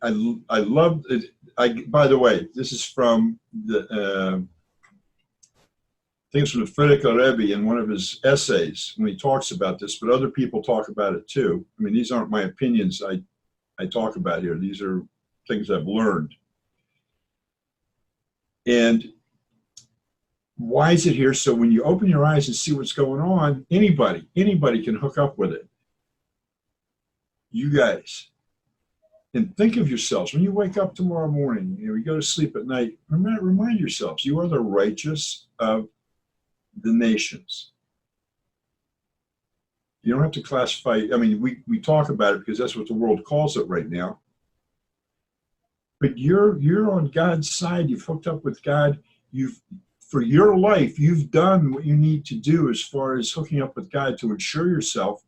I love it. By the way, this is from the, I think it's from the Frierdiker Rebbe in one of his essays when he talks about this, but other people talk about it too. I mean, these aren't my opinions I talk about here. These are things I've learned. And why is it here? So when you open your eyes and see what's going on, anybody can hook up with it. You guys. And think of yourselves, when you wake up tomorrow morning, you go to sleep at night, remind yourselves, you are the righteous of the nations. You don't have to classify, I mean, we talk about it because that's what the world calls it right now. But you're on God's side, you've hooked up with God, for your life, you've done what you need to do as far as hooking up with God to ensure yourself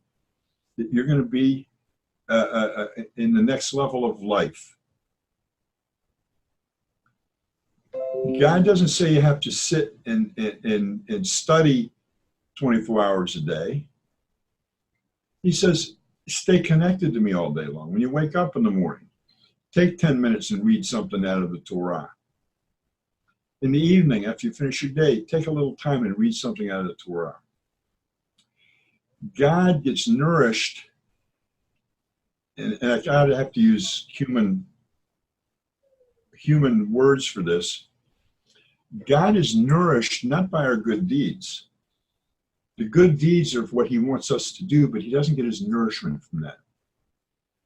that you're going to be in the next level of life. God doesn't say you have to sit and study 24 hours a day. He says, stay connected to me all day long. When you wake up in the morning, take 10 minutes and read something out of the Torah. In the evening, after you finish your day, take a little time and read something out of the Torah. God gets nourished, and I have to use human words for this. God is nourished not by our good deeds. The good deeds are what he wants us to do, but he doesn't get his nourishment from that.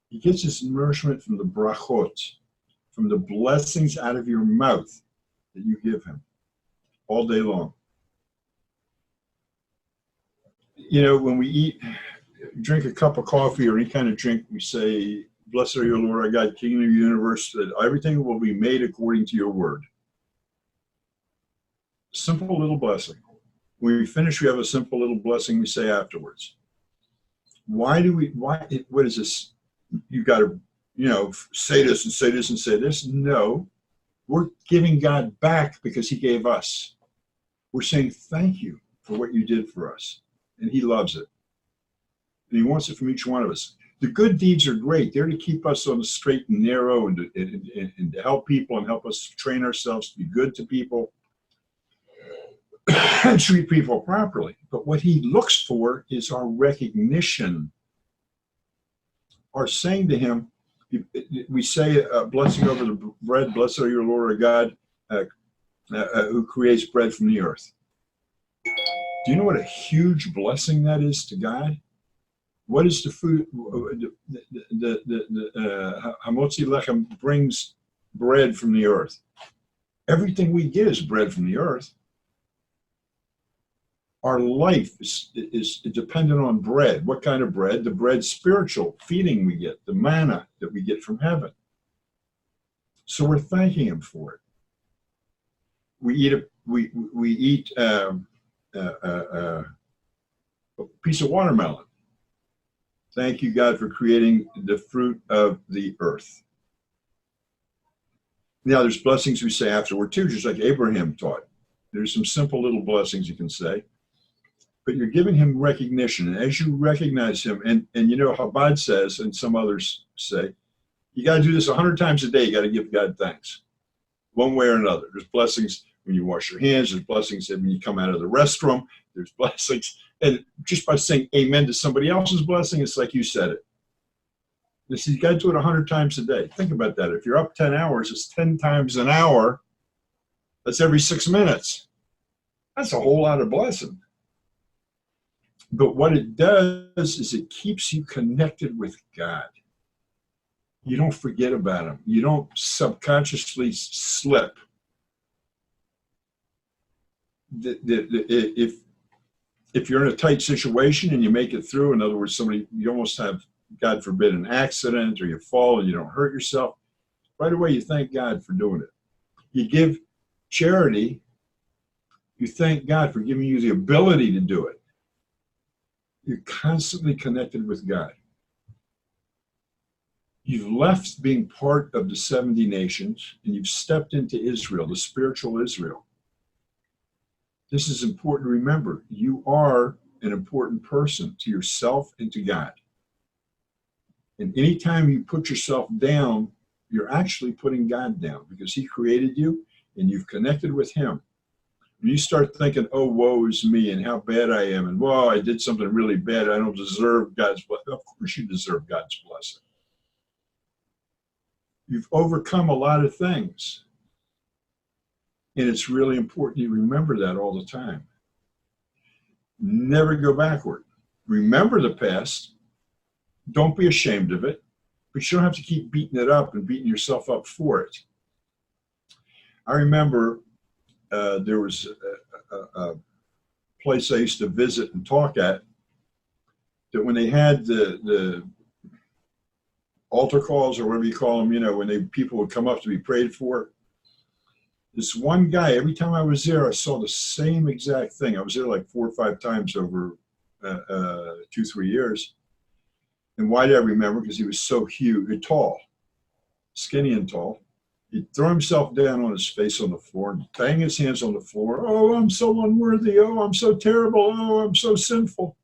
He gets his nourishment from the brachot, from the blessings out of your mouth that you give him all day long. You know, when we drink a cup of coffee or any kind of drink, we say, "Blessed are you, Lord our God, King of the universe, that everything will be made according to your word." Simple little blessing. When we finish, we have a simple little blessing we say afterwards. What is this? You got to, say this and say this and say this. No, we're giving God back because he gave us. We're saying thank you for what you did for us. And he loves it. And he wants it from each one of us. The good deeds are great. They're to keep us on the straight and narrow and to help people and help us train ourselves to be good to people and treat people properly. But what he looks for is our recognition. Our saying to him, we say a blessing over the bread, blessed are you, Lord our God, who creates bread from the earth. Do you know what a huge blessing that is to God? What is the food? Hamotzi Lechem brings bread from the earth. Everything we get is bread from the earth. Our life is dependent on bread. What kind of bread? The bread spiritual feeding we get, the manna that we get from heaven. So we're thanking him for it. We eat a piece of watermelon. Thank you, God, for creating the fruit of the earth. Now, there's blessings we say afterward too, just like Abraham taught. There's some simple little blessings you can say. But you're giving him recognition. And as you recognize him, and Chabad says, and some others say, you got to do this 100 times a day. You got to give God thanks, one way or another. There's blessings when you wash your hands. There's blessings when you come out of the restroom. There's blessings. And just by saying amen to somebody else's blessing, it's like you said it. You got to do it 100 times a day. Think about that. If you're up 10 hours, it's 10 times an hour. That's every 6 minutes. That's a whole lot of blessing. But what it does is it keeps you connected with God. You don't forget about him. You don't subconsciously slip. If you're in a tight situation and you make it through, in other words, you almost have, God forbid, an accident or you fall and you don't hurt yourself, right away you thank God for doing it. You give charity, you thank God for giving you the ability to do it. You're constantly connected with God. You've left being part of the 70 nations and you've stepped into Israel, the spiritual Israel. This is important to remember. You are an important person to yourself and to God. And anytime you put yourself down, you're actually putting God down because he created you and you've connected with him. When you start thinking, oh, woe is me and how bad I am, and whoa, I did something really bad, I don't deserve God's blessing. Of course you deserve God's blessing. You've overcome a lot of things. And it's really important you remember that all the time. Never go backward. Remember the past. Don't be ashamed of it, but you don't have to keep beating it up and beating yourself up for it. I remember there was a place I used to visit and talk at that when they had the altar calls or whatever you call them, when people would come up to be prayed for, this one guy, every time I was there, I saw the same exact thing. I was there like 4 or 5 times over 2-3 years. And why did I remember? Because he was so huge, tall, skinny and tall. He'd throw himself down on his face on the floor and bang his hands on the floor. Oh, I'm so unworthy. Oh, I'm so terrible. Oh, I'm so sinful.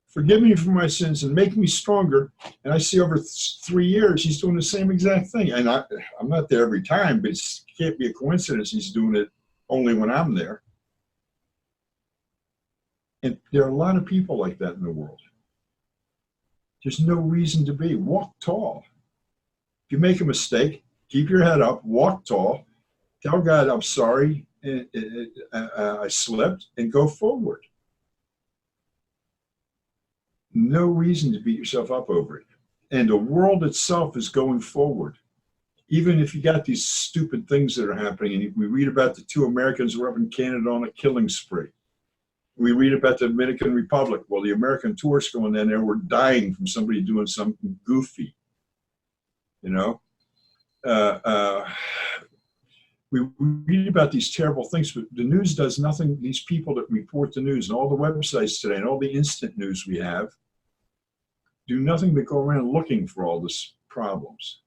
Forgive me for my sins and make me stronger. And I see over 3 years, he's doing the same exact thing. And I'm not there every time, but it can't be a coincidence he's doing it only when I'm there. And there are a lot of people like that in the world. There's no reason to be. Walk tall. If you make a mistake, keep your head up, walk tall, tell God I'm sorry, I slipped, and go forward. No reason to beat yourself up over it. And the world itself is going forward. Even if you got these stupid things that are happening, and we read about the 2 Americans who were up in Canada on a killing spree. We read about the Dominican Republic. Well, the American tourists going in there were dying from somebody doing something goofy. We read about these terrible things, but the news does nothing. These people that report the news and all the websites today and all the instant news we have do nothing but go around looking for all these problems.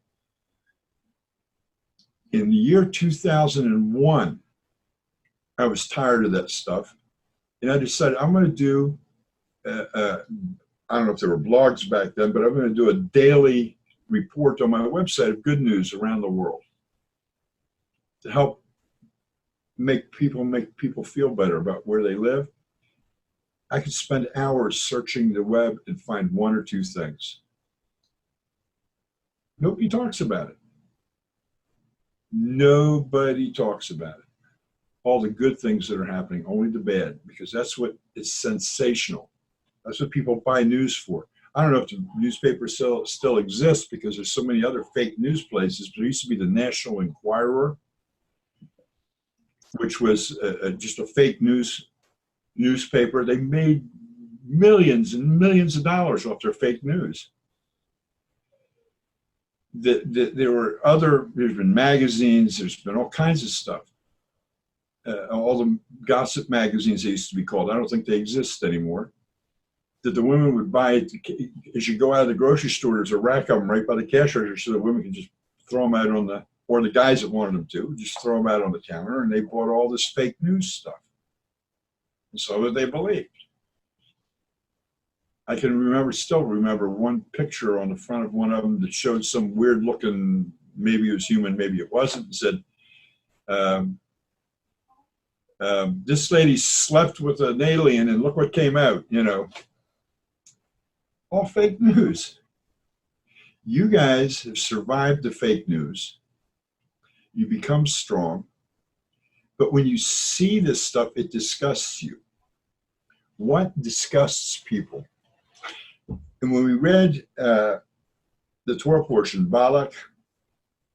In the year 2001, I was tired of that stuff. And I decided I'm going to do, I don't know if there were blogs back then, but I'm going to do a daily report on my website of good news around the world to help make people feel better about where they live. I could spend hours searching the web and find 1 or 2 things. Nobody talks about it. Nobody talks about it. All the good things that are happening, only the bad, because that's what is sensational. That's what people buy news for. I don't know if the newspaper still exists because there's so many other fake news places, but there used to be the National Enquirer, which was just a fake newspaper. They made millions and millions of dollars off their fake news. There's been magazines, there's been all kinds of stuff. All the gossip magazines they used to be called, I don't think they exist anymore, that the women would buy as you go out of the grocery store. There's a rack of them right by the cash register so the women can just throw them out or the guys that wanted them to, just throw them out on the counter, and they bought all this fake news stuff. And so that they believed. I can still remember one picture on the front of one of them that showed some weird looking, maybe it was human, maybe it wasn't, and said, this lady slept with an alien and look what came out, All fake news. You guys have survived the fake news. You become strong. But when you see this stuff, it disgusts you. What disgusts people? And when we read the Torah portion, Balak,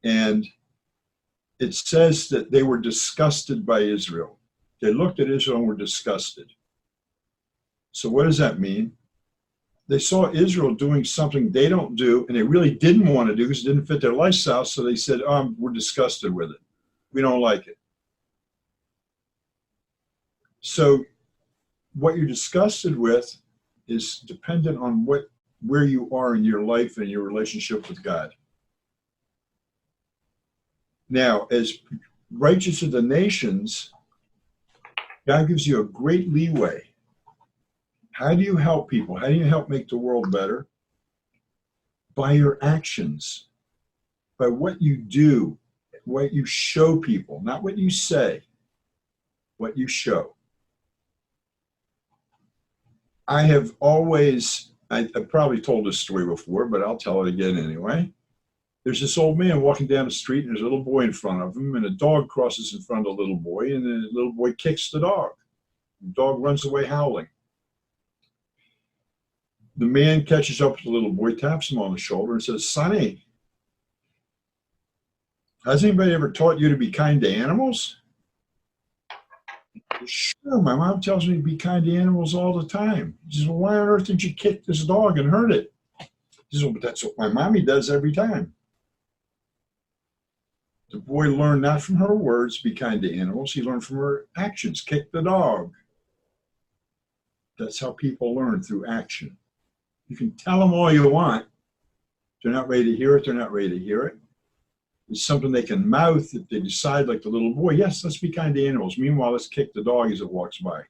and it says that they were disgusted by Israel. They looked at Israel and were disgusted. So what does that mean? They saw Israel doing something they don't do, and they really didn't want to do because it didn't fit their lifestyle. So they said, we're disgusted with it. We don't like it. So what you're disgusted with is dependent on what where you are in your life and your relationship with God. Now, as righteous of the nations, God gives you a great leeway. How do you help people? How do you help make the world better? By your actions, by what you do, what you show people, not what you say, what you show. I have always, I've probably told this story before, but I'll tell it again anyway. There's this old man walking down the street, and there's a little boy in front of him, and a dog crosses in front of the little boy, and the little boy kicks the dog. The dog runs away howling. The man catches up to the little boy, taps him on the shoulder, and says, "Sonny, has anybody ever taught you to be kind to animals?" "Sure, my mom tells me to be kind to animals all the time." He says, "Well, why on earth did you kick this dog and hurt it?" He says, "Well, but that's what my mommy does every time." The boy learned not from her words, be kind to animals. He learned from her actions, kick the dog. That's how people learn, through action. You can tell them all you want. If they're not ready to hear it, they're not ready to hear it. It's something they can mouth if they decide, like the little boy, yes, let's be kind to animals. Meanwhile, let's kick the dog as it walks by.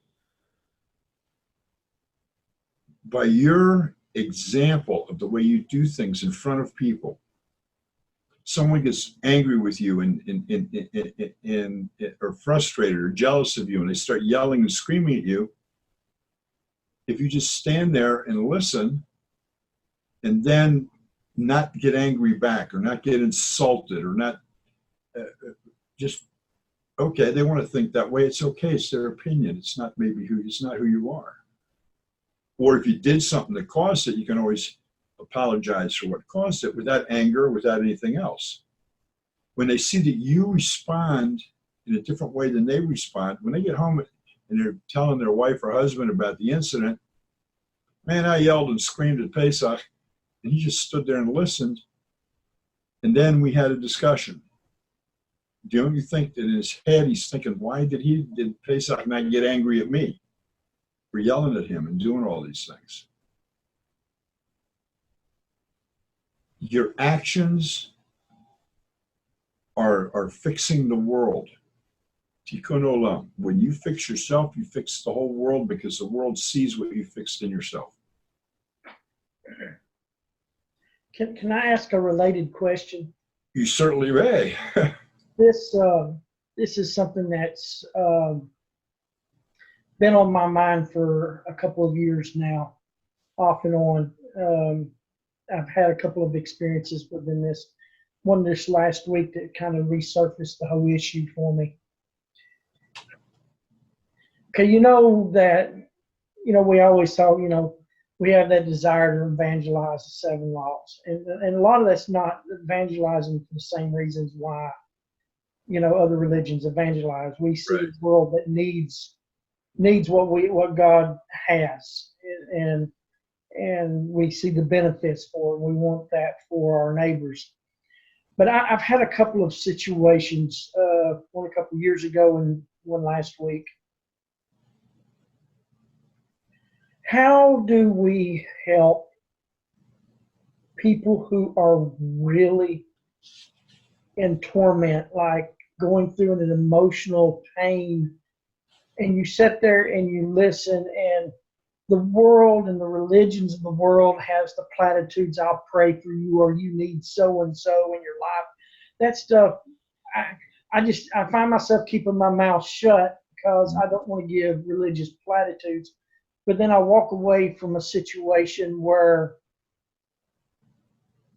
By your example of the way you do things in front of people, someone gets angry with you or frustrated or jealous of you, and they start yelling and screaming at you. If you just stand there and listen, and then not get angry back, or not get insulted, or not just, okay, they want to think that way. It's okay. It's their opinion. It's not it's not who you are. Or if you did something that caused it, you can always apologize for what caused it without anger, without anything else. When they see that you respond in a different way than they respond, when they get home and they're telling their wife or husband about the incident, "Man, I yelled and screamed at Pesach, and he just stood there and listened, and then we had a discussion." Don't you think that in his head he's thinking, why did Pesach not get angry at me for yelling at him and doing all these things? Your actions are fixing the world. Tikkun olam. When you fix yourself, you fix the whole world, because the world sees what you fixed in yourself. Can I ask a related question? You certainly may. This is something that's been on my mind for a couple of years now, off and on. I've had a couple of experiences within this last week that kind of resurfaced the whole issue for me. Okay, we always talk, we have that desire to evangelize the 7 laws. And a lot of that's not evangelizing for the same reasons why, other religions evangelize. We see a world that needs what God has. And we see the benefits for it. We want that for our neighbors. But I've had a couple of situations, one a couple of years ago and one last week. How do we help people who are really in torment, like going through an emotional pain, and you sit there and you listen, and the world and the religions of the world has the platitudes, "I'll pray for you," or "You need so-and-so in your life." That stuff, I find myself keeping my mouth shut because I don't want to give religious platitudes. But then I walk away from a situation where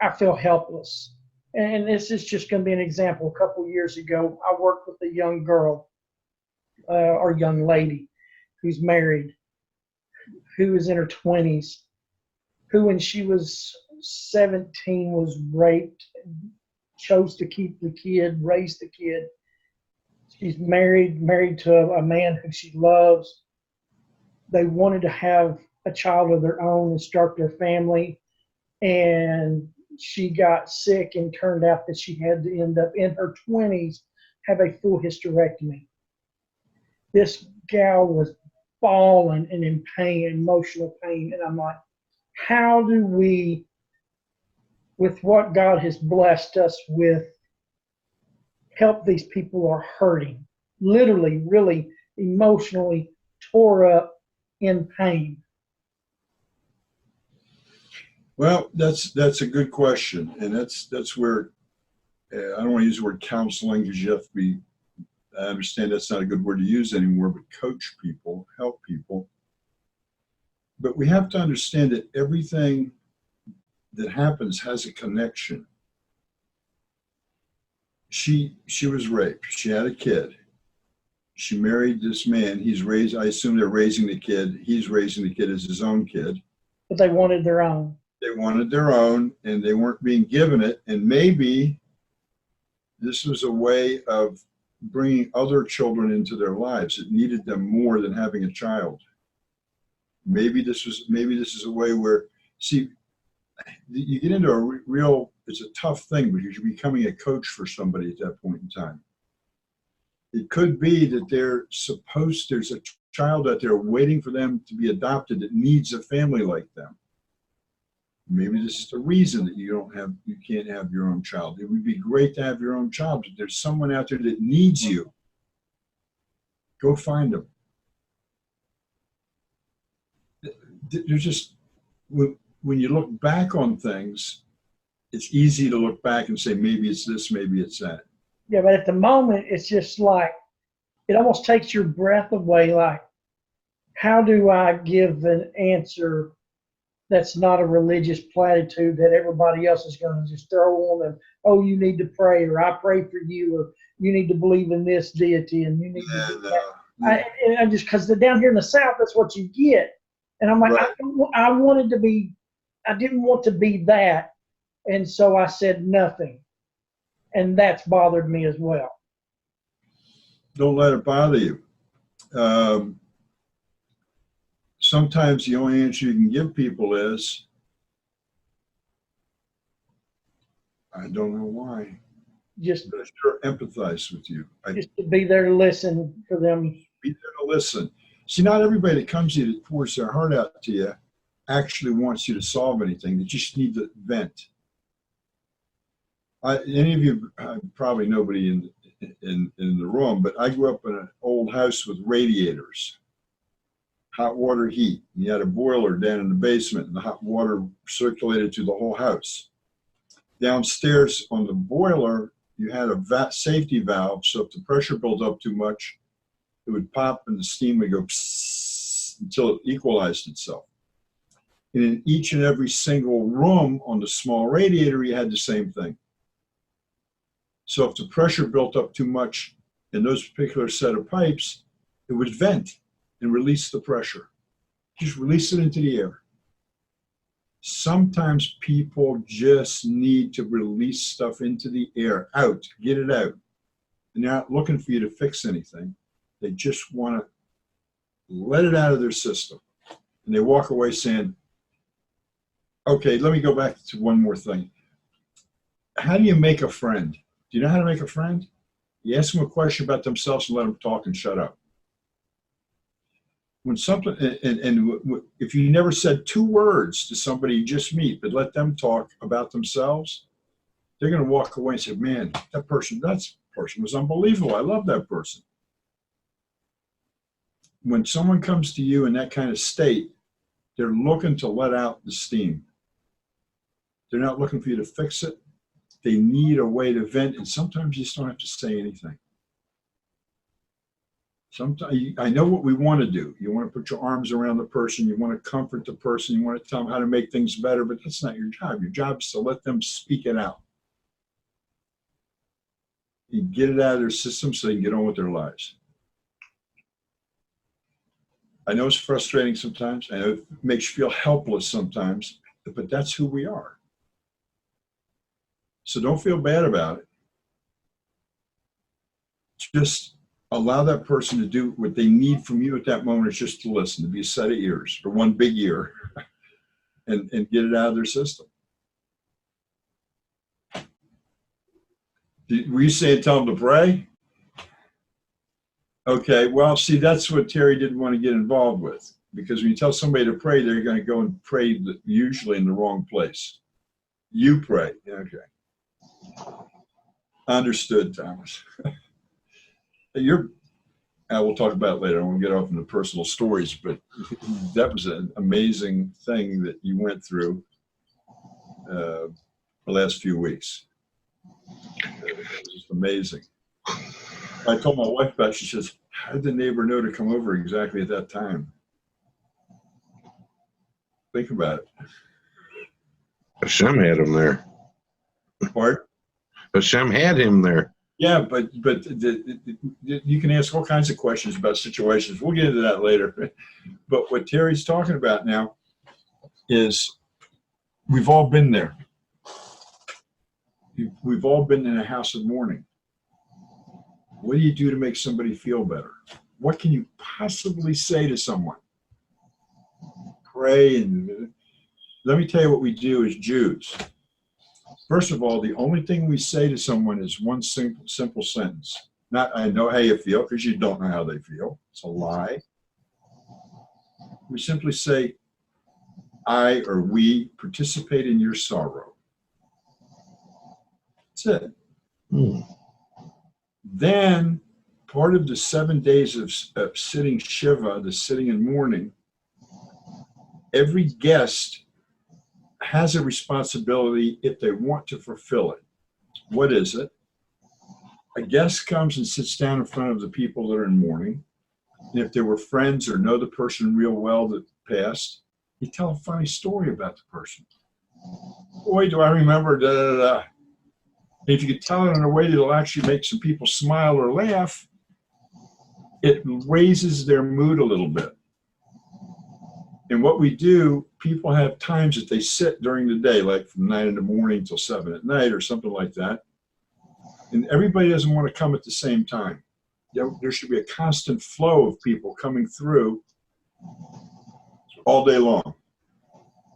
I feel helpless. And this is just going to be an example. A couple of years ago, I worked with a young girl or young lady who's married, who is in her 20s, who when she was 17 was raped, chose to keep the kid, raise the kid. She's married to a man who she loves. They wanted to have a child of their own and start their family. And she got sick, and turned out that she had to end up in her 20s, have a full hysterectomy. This gal was bawling and in pain, emotional pain. And I'm like, how do we, with what God has blessed us with, help these people who are hurting, literally, really emotionally tore up, in pain? Well, that's a good question, and that's where I don't want to use the word counseling because you have to be. I understand that's not a good word to use anymore, but coach people, help people. But we have to understand that everything that happens has a connection. She was raped. She had a kid. She married this man. He's raised. I assume they're raising the kid. He's raising the kid as his own kid. But they wanted their own. They wanted their own, and they weren't being given it. And maybe this was a way of bringing other children into their lives. It needed them more than having a child. Maybe this is a way where, see, you get into a real, it's a tough thing because you're becoming a coach for somebody at that point in time. It could be that there's a child out there waiting for them to be adopted that needs a family like them. Maybe this is the reason that you can't have your own child. It would be great to have your own child, but there's someone out there that needs you. Go find them. There's just, when you look back on things, it's easy to look back and say, maybe it's this, maybe it's that. Yeah, but at the moment, it's just like, it almost takes your breath away. Like, how do I give an answer that's not a religious platitude that everybody else is going to just throw on them? Oh, you need to pray, or I pray for you, or you need to believe in this deity, and you need to do that. I just, because down here in the South, that's what you get. And I'm like, right. I didn't want to be that. And so I said nothing. And that's bothered me as well. Don't let it bother you. Sometimes the only answer you can give people is, I don't know why. Just but I sure empathize with you. Just to be there to listen for them. Be there to listen. See, not everybody that comes to you that pours their heart out to you actually wants you to solve anything. They just need to vent. Any of you, probably nobody in the room, but I grew up in an old house with radiators, hot water heat. And you had a boiler down in the basement, and the hot water circulated through the whole house. Downstairs on the boiler, you had a safety valve, so if the pressure built up too much, it would pop and the steam would go psss until it equalized itself. And in each and every single room on the small radiator, you had the same thing. So if the pressure built up too much in those particular set of pipes, it would vent and release the pressure. Just release it into the air. Sometimes people just need to release stuff into the air, out, get it out. And they're not looking for you to fix anything. They just want to let it out of their system. And they walk away saying, okay, let me go back to one more thing. How do you make a friend? Do you know how to make a friend? You ask them a question about themselves and let them talk and shut up. When something, and if you never said 2 words to somebody you just meet, but let them talk about themselves, they're going to walk away and say, man, that person was unbelievable. I love that person. When someone comes to you in that kind of state, they're looking to let out the steam. They're not looking for you to fix it. They need a way to vent, and sometimes you just don't have to say anything. Sometimes I know what we want to do. You want to put your arms around the person. You want to comfort the person. You want to tell them how to make things better, but that's not your job. Your job is to let them speak it out. You get it out of their system so they can get on with their lives. I know it's frustrating sometimes. I know it makes you feel helpless sometimes, but that's who we are. So don't feel bad about it. Just allow that person to do what they need from you at that moment, is just to listen, to be a set of ears, or one big ear, and get it out of their system. Were you saying tell them to pray? Okay, well, see, that's what Terry didn't want to get involved with. because when you tell somebody to pray, they're going to go and pray usually in the wrong place. You pray. Okay. Understood, Thomas. We'll talk about it later. I won't get off into personal stories, but that was an amazing thing that you went through the last few weeks. It was just amazing. I told my wife about it. She says, how did the neighbor know to come over exactly at that time? Think about it. Hashem had him there. Bart? Hashem had him there. Yeah, but you can ask all kinds of questions about situations. We'll get into that later. But what Terry's talking about now is we've all been there. We've all been in a house of mourning. What do you do to make somebody feel better? What can you possibly say to someone? Pray. And let me tell you what we do as Jews. First of all, the only thing we say to someone is one simple sentence. Not, I know how you feel, because you don't know how they feel. It's a lie. We simply say, I or we participate in your sorrow. That's it. Then, part of the 7 days of sitting Shiva, the sitting in mourning, every guest has a responsibility if they want to fulfill it. What is it? A guest comes and sits down in front of the people that are in mourning. And if they were friends or know the person real well that passed, you tell a funny story about the person. Boy, do I remember da da da. If you could tell it in a way that'll actually make some people smile or laugh, it raises their mood a little bit. And what we do, people have times that they sit during the day, like from 9 in the morning till 7 at night or something like that. And everybody doesn't want to come at the same time. There should be a constant flow of people coming through all day long.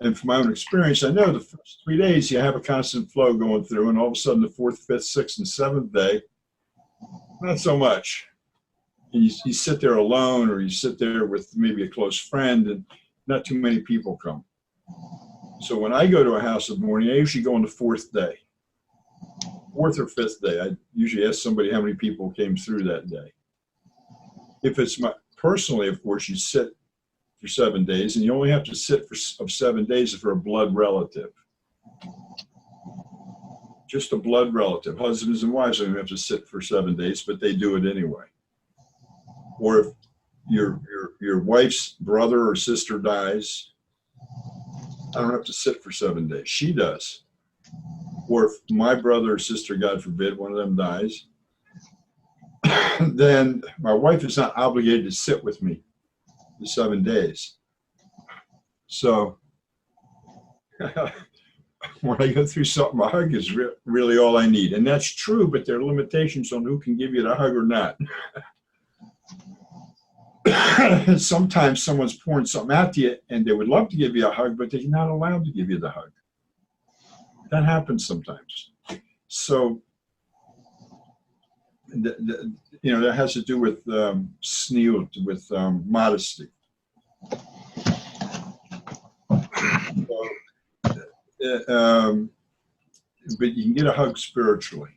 And from my own experience, I know the first 3 days you have a constant flow going through, and all of a sudden the 4th, 5th, 6th, and 7th day, not so much. And you sit there alone, or you sit there with maybe a close friend, and not too many people come. So when I go to a house of mourning, I usually go on the 4th day. 4th or 5th day. I usually ask somebody how many people came through that day. If it's personally, of course, you sit for 7 days, and you only have to sit for 7 days for a blood relative. Just a blood relative. Husbands and wives don't have to sit for 7 days, but they do it anyway. Or if your wife's brother or sister dies, I don't have to sit for 7 days. She does. Or if my brother or sister, God forbid, one of them dies, then my wife is not obligated to sit with me for 7 days. So when I go through something, a hug is really all I need. And that's true, but there are limitations on who can give you the hug or not. Sometimes someone's pouring something out to you and they would love to give you a hug, but they're not allowed to give you the hug. That happens sometimes. So, that has to do with sneut, with modesty. But you can get a hug spiritually.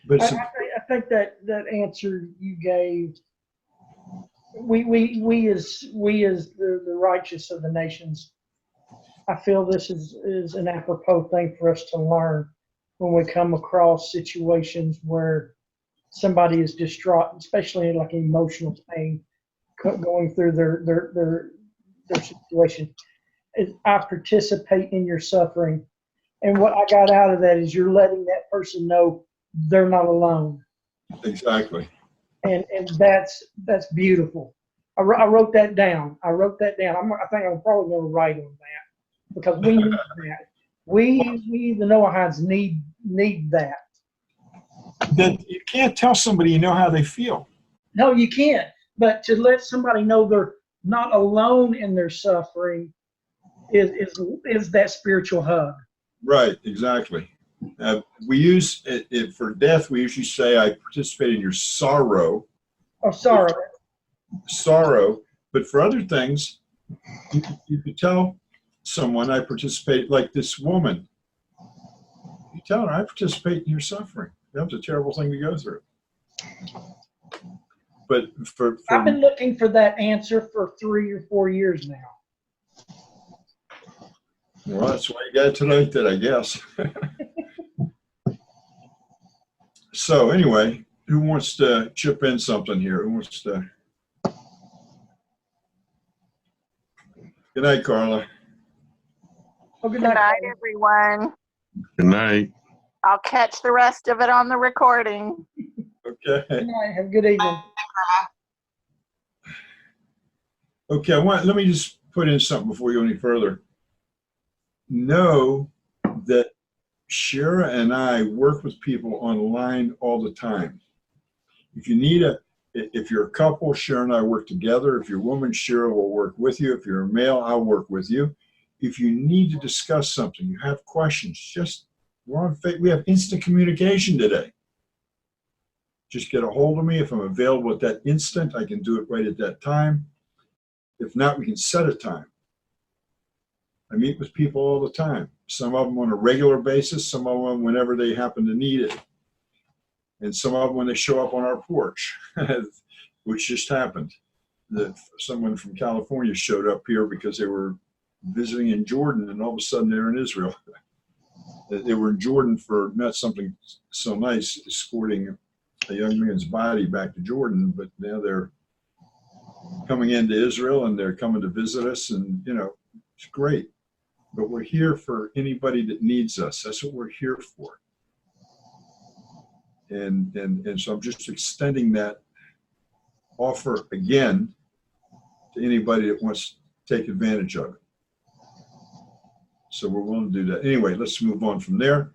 But I think that answer you gave, we as the righteous of the nations, I feel this is an apropos thing for us to learn when we come across situations where somebody is distraught, especially like emotional pain, going through their situation. I participate in your suffering, and what I got out of that is you're letting that person know they're not alone. Exactly. And that's beautiful. I wrote that down. I think I'm probably going to write on that, because we need that. We the Noahides need that. That you can't tell somebody you know how they feel. No, you can't. But to let somebody know they're not alone in their suffering is that spiritual hug. Right, exactly. We use it for death. We usually say, I participate in your sorrow. Oh, sorrow. sorrow. But for other things, you could tell someone, I participate, like this woman. You tell her, I participate in your suffering. That was a terrible thing to go through. But I've been looking for that answer for 3 or 4 years now. well, that's why you got it tonight, then, I guess. So anyway, who wants to chip in something here? Who wants to? Good night, Carla. Oh, good Good night. night, everyone. Good night. I'll catch the rest of it on the recording. Okay. Good night. Have a good evening. Okay, let me just put in something before we go any further. Know that Shara and I work with people online all the time. If you need if you're a couple, Shara and I work together. If you're a woman, Shara will work with you. If you're a male, I'll work with you. If you need to discuss something, you have questions, we have instant communication today. Just get a hold of me. If I'm available at that instant, I can do it right at that time. If not, we can set a time. I meet with people all the time. Some of them on a regular basis, some of them whenever they happen to need it. And some of them when they show up on our porch, which just happened. Someone from California showed up here because they were visiting in Jordan, and all of a sudden they're in Israel. They were in Jordan for not something so nice, escorting a young man's body back to Jordan, but now they're coming into Israel and they're coming to visit us, and it's great. But we're here for anybody that needs us. That's what we're here for. And so I'm just extending that offer again to anybody that wants to take advantage of it. So we're willing to do that. Anyway, let's move on from there.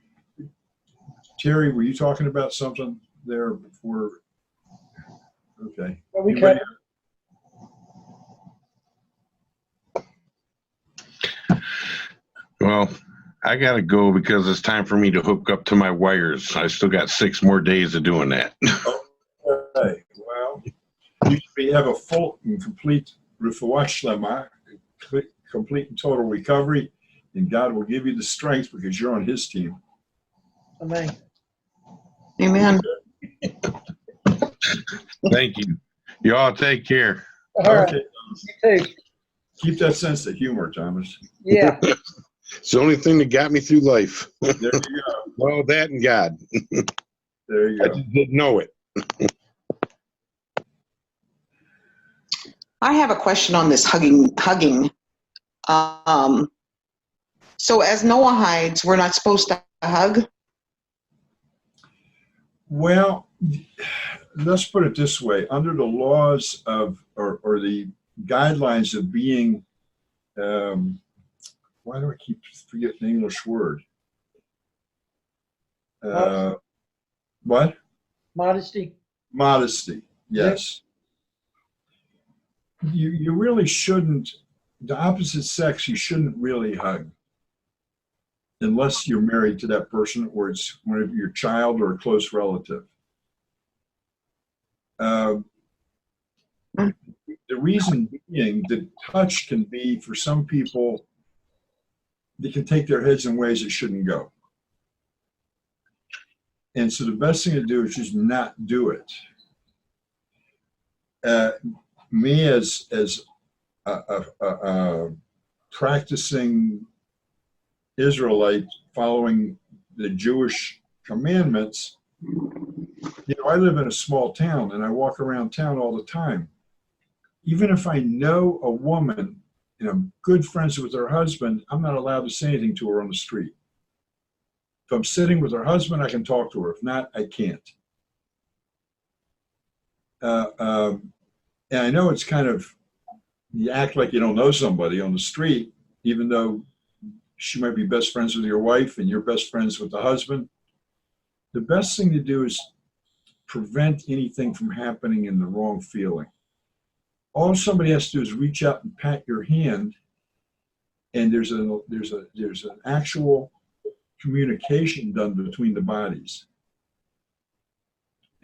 Terry, were you talking about something there before? Okay. Well, we covered. Well, I got to go because it's time for me to hook up to my wires. I still got 6 more days of doing that. Okay. Well, you have a full and complete refuah shlema, complete and total recovery, and God will give you the strength because you're on His team. Amen. Amen. Thank you. Y'all take care. All right. Okay. You too. Keep that sense of humor, Thomas. Yeah. It's the only thing that got me through life. There you go. Well, that and God. There you I go. just didn't know it. I have a question on this hugging. So as Noahides, we're not supposed to hug? Well, let's put it this way. Under the laws of, or the guidelines of being, why do I keep forgetting the English word? What? Modesty. Modesty, yes. You really shouldn't, the opposite sex, you shouldn't really hug unless you're married to that person or it's one of your child or a close relative. The reason being that touch can be, for some people, they can take their heads in ways it shouldn't go. And so the best thing to do is just not do it. Me as a practicing Israelite following the Jewish commandments, I live in a small town and I walk around town all the time. Even if I know a woman and I'm good friends with her husband, I'm not allowed to say anything to her on the street. If I'm sitting with her husband, I can talk to her. If not, I can't. And I know it's kind of, you act like you don't know somebody on the street, even though she might be best friends with your wife and you're best friends with the husband. The best thing to do is prevent anything from happening in the wrong feeling. All somebody has to do is reach out and pat your hand, and there's an actual communication done between the bodies.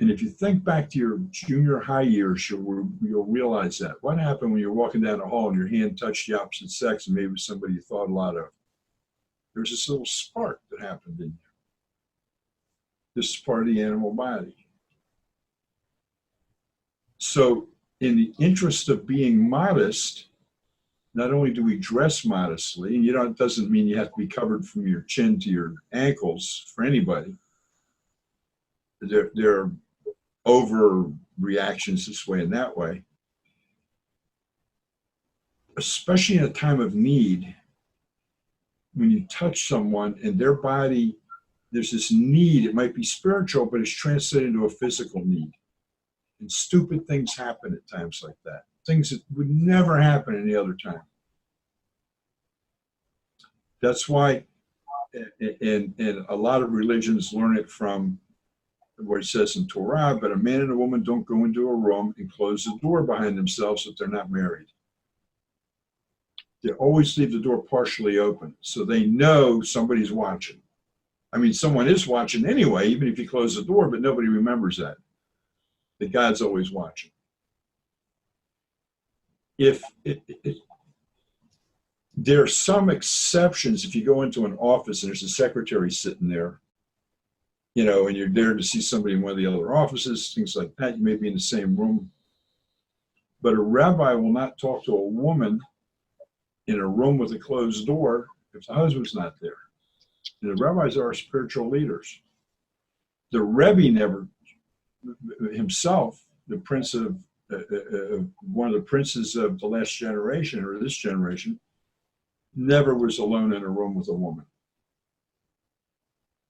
And if you think back to your junior high years, you'll realize that. What happened when you're walking down the hall and your hand touched the opposite sex and maybe somebody you thought a lot of? There's this little spark that happened in you. This is part of the animal body. So in the interest of being modest, not only do we dress modestly, and it doesn't mean you have to be covered from your chin to your ankles for anybody. There are overreactions this way and that way. Especially in a time of need, when you touch someone and their body, there's this need, it might be spiritual, but it's translated into a physical need. And stupid things happen at times like that. Things that would never happen any other time. That's why, and a lot of religions learn it from what it says in Torah, but a man and a woman don't go into a room and close the door behind themselves if they're not married. They always leave the door partially open, so they know somebody's watching. I mean, someone is watching anyway, even if you close the door, but nobody remembers that God's always watching. There are some exceptions. If you go into an office and there's a secretary sitting there, and you're there to see somebody in one of the other offices, things like that, you may be in the same room. But a rabbi will not talk to a woman in a room with a closed door if the husband's not there. And the rabbis are spiritual leaders. The Rebbe never, himself, the prince of, one of the princes of the last generation or this generation, never was alone in a room with a woman,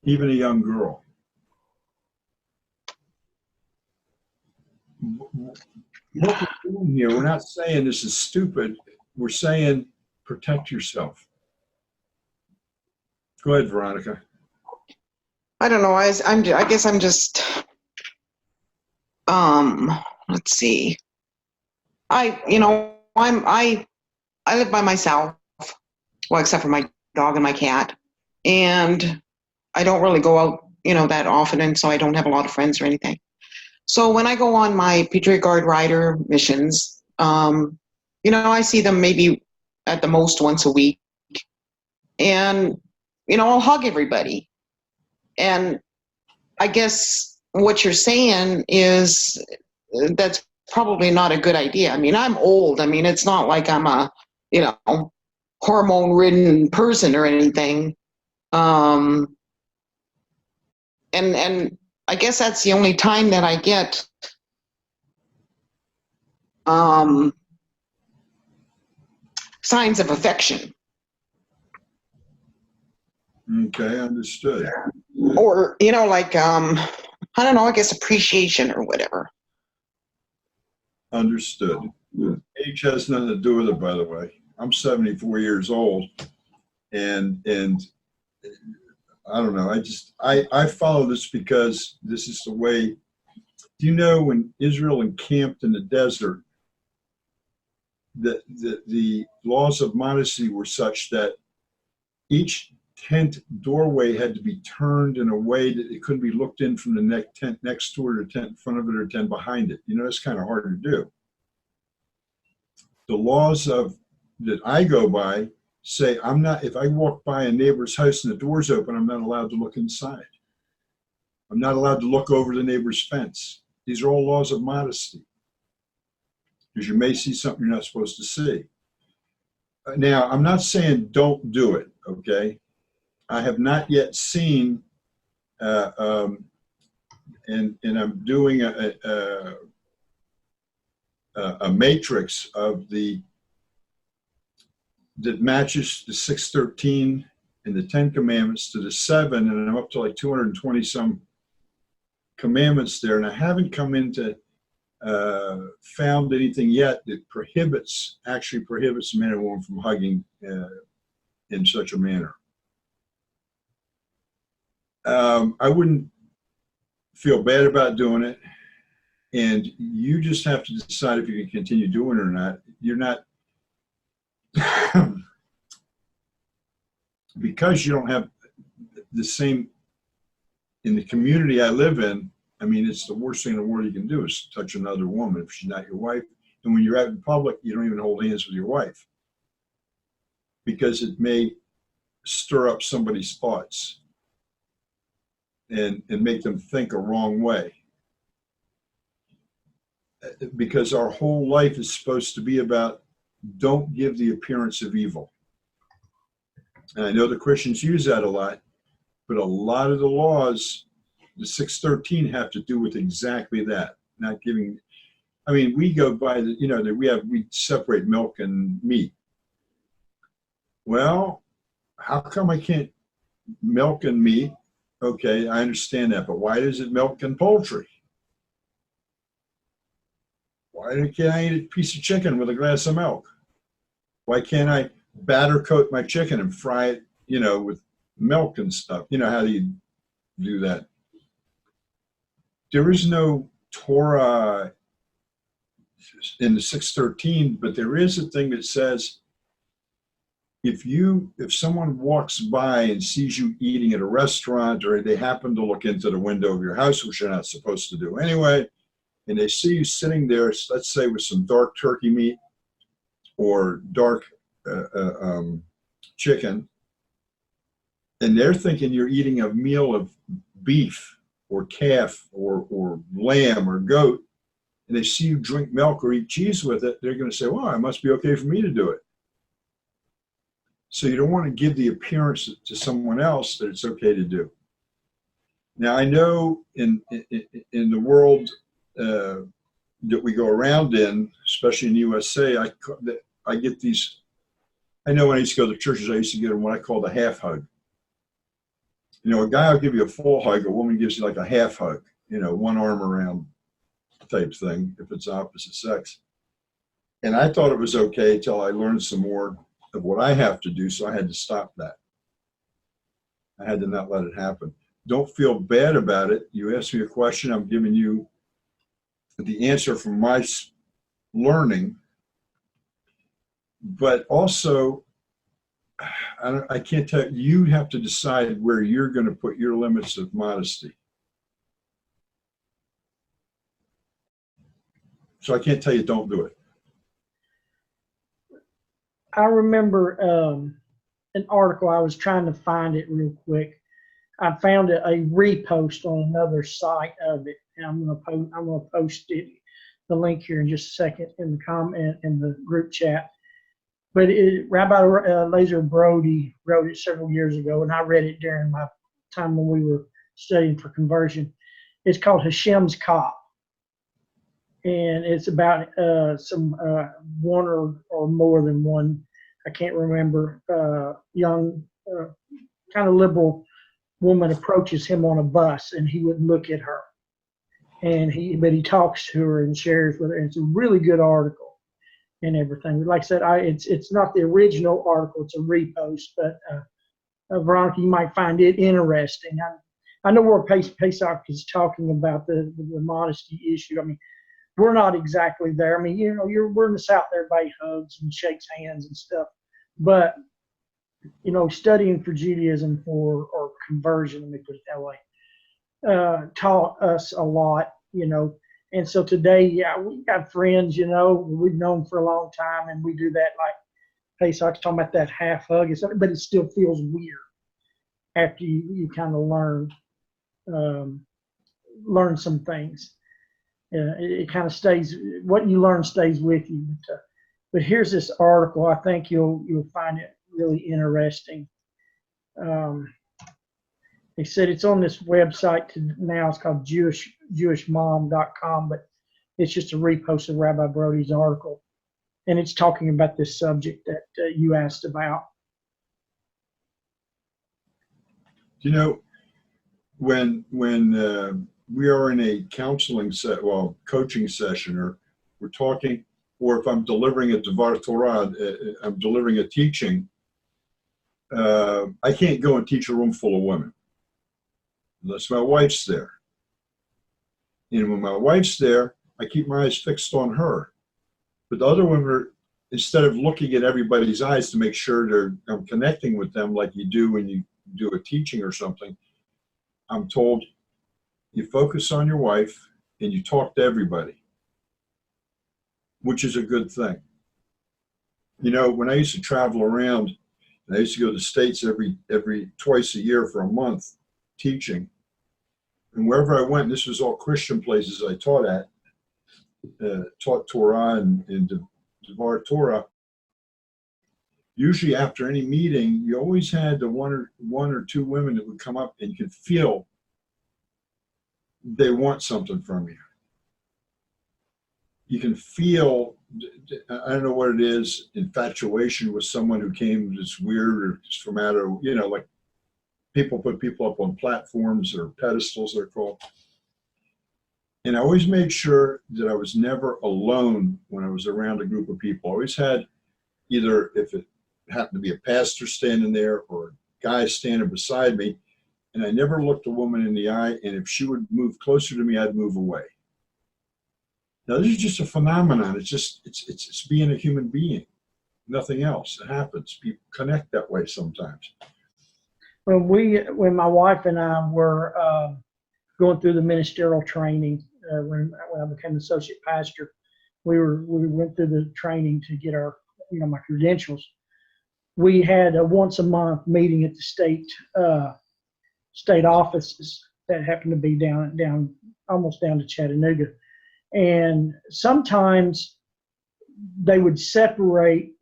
even a young girl. What we're doing here, we're not saying this is stupid. We're saying protect yourself. Go ahead, Veronica. I don't know. I guess I'm just. Let's see. I live by myself. Well, except for my dog and my cat, and I don't really go out, that often, and so I don't have a lot of friends or anything. So when I go on my Patriot Guard rider missions, I see them maybe at the most once a week, and I'll hug everybody. And I guess what you're saying is that's probably not a good idea. I mean, I'm old. I mean, it's not like I'm a, hormone-ridden person or anything. And I guess that's the only time that I get signs of affection. Okay, understood. Or, I don't know, I guess appreciation or whatever. Understood. Age has nothing to do with it, by the way. I'm 74 years old, and I don't know. I follow this because this is the way. Do you know when Israel encamped in the desert, the laws of modesty were such that each tent doorway had to be turned in a way that it couldn't be looked in from the tent next to it, or tent in front of it, or tent behind it. That's kind of hard to do. The laws that I go by say if I walk by a neighbor's house and the door's open, I'm not allowed to look inside. I'm not allowed to look over the neighbor's fence. These are all laws of modesty, because you may see something you're not supposed to see. Now, I'm not saying don't do it, okay? I have not yet seen, and I'm doing a matrix of that matches the 613 and the 10 commandments to the 7, and I'm up to like 220 some commandments there, and I haven't come into found anything yet that actually prohibits men and women from hugging in such a manner. I wouldn't feel bad about doing it, and you just have to decide if you can continue doing it or not. You're not because you don't have the same in the community I live in. I mean, it's the worst thing in the world you can do is touch another woman if she's not your wife. And when you're out in public, you don't even hold hands with your wife because it may stir up somebody's thoughts and make them think a wrong way. Because our whole life is supposed to be about don't give the appearance of evil. And I know the Christians use that a lot, but a lot of the laws, the 613, have to do with exactly that. Not giving, I mean, we go by the, you know, we separate milk and meat. Well, how come I can't milk and meat? Okay, I understand that, but why is it milk and poultry? Why can't I eat a piece of chicken with a glass of milk? Why can't I batter coat my chicken and fry it, you know, with milk and stuff? You know, how do you do that? There is no Torah in the 613, but there is a thing that says if someone walks by and sees you eating at a restaurant, or they happen to look into the window of your house, which you're not supposed to do anyway, and they see you sitting there, let's say with some dark turkey meat or dark chicken, and they're thinking you're eating a meal of beef or calf or lamb or goat, and they see you drink milk or eat cheese with it, they're going to say, well, it must be okay for me to do it. So you don't want to give the appearance to someone else that it's okay to do. Now, I know in the world that we go around in, especially in the USA, I get these. I know when I used to go to churches, I used to get what I call the half hug. You know, a guy will give you a full hug, a woman gives you like a half hug, you know, one arm around type thing, if it's opposite sex. And I thought it was okay until I learned some more of what I have to do, so I had to stop that. I had to not let it happen. Don't feel bad about it. You asked me a question, I'm giving you the answer from my learning, but also I can't tell you, have to decide where you're going to put your limits of modesty. So I can't tell you don't do it. I remember an article. I was trying to find it real quick. I found a repost on another site of it, and I'm gonna post it, the link here in just a second in the comment in the group chat. But Rabbi Lazer Brody wrote it several years ago, and I read it during my time when we were studying for conversion. It's called Hashem's Cop, and it's about some one or more than one, I can't remember, young kind of liberal woman approaches him on a bus, and he wouldn't look at her, but he talks to her and shares with her. And it's a really good article and everything. Like I said, it's not the original article, it's a repost, but Veronica, you might find it interesting. I know where Pesach is talking about the modesty issue. I mean, we're not exactly there. I mean, you know, we're in the South, everybody hugs and shakes hands and stuff. But, you know, studying for Judaism or conversion, let me put it that way, taught us a lot, you know. And so today, yeah, we got friends, you know, we've known for a long time, and we do that like Pesach's talking about that half hug, but it still feels weird after you kind of learn some things. It kind of stays, what you learn stays with you. But here's this article. I think you'll find it really interesting. They said it's on this website now. It's called jewishmom.com, but it's just a repost of Rabbi Brody's article, and it's talking about this subject that you asked about. You know, when we are in a coaching session, or we're talking, or if I'm delivering a Devar Torah, I'm delivering a teaching, I can't go and teach a room full of women unless my wife's there. And when my wife's there, I keep my eyes fixed on her. But the other women instead of looking at everybody's eyes to make sure I'm connecting with them like you do when you do a teaching or something, I'm told, you focus on your wife, and you talk to everybody, which is a good thing. You know, when I used to travel around, and I used to go to the States every twice a year for a month teaching, and wherever I went, this was all Christian places I taught at, taught Torah and Devar Torah. Usually after any meeting, you always had the one or two women that would come up, and you could feel they want something from you. You can feel, I don't know what it is, infatuation with someone who came that's weird or just from out of, you know, like people put people up on platforms or pedestals, they're called. And I always made sure that I was never alone when I was around a group of people. I always had either, if it happened to be a pastor standing there or a guy standing beside me, and I never looked a woman in the eye, and if she would move closer to me, I'd move away. Now, this is just a phenomenon. It's being a human being, nothing else. It happens. People connect that way sometimes. When my wife and I were going through the ministerial training, when I became associate pastor, we went through the training to get our, my credentials. We had a once a month meeting at the state offices that happened to be down almost down to Chattanooga. And sometimes they would separate,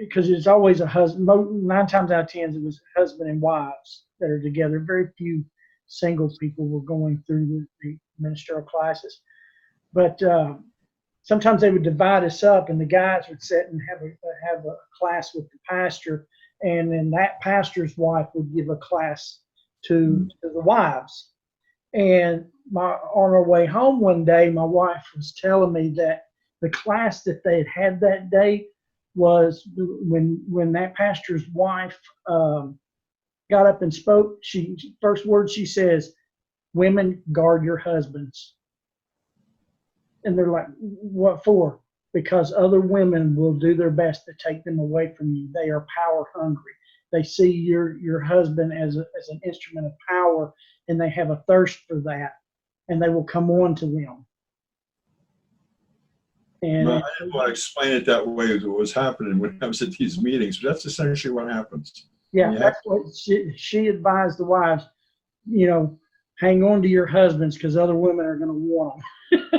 because it's always a husband, 9 times out of 10, it was husband and wives that are together. Very few single people were going through the ministerial classes. But sometimes they would divide us up, and the guys would sit and have a class with the pastor, and then that pastor's wife would give a class to the wives. And on our way home one day, my wife was telling me that the class that they had that day was when that pastor's wife got up and spoke. First word she says, "Women, guard your husbands." And they're like, "What for?" "Because other women will do their best to take them away from you. They are power hungry. They see your husband as an instrument of power, and they have a thirst for that, and they will come on to them." And I didn't want to explain it that way as what was happening when I was at these meetings, but that's essentially what happens. yeah, that's what she advised the wives, hang on to your husbands, because other women are going to want them.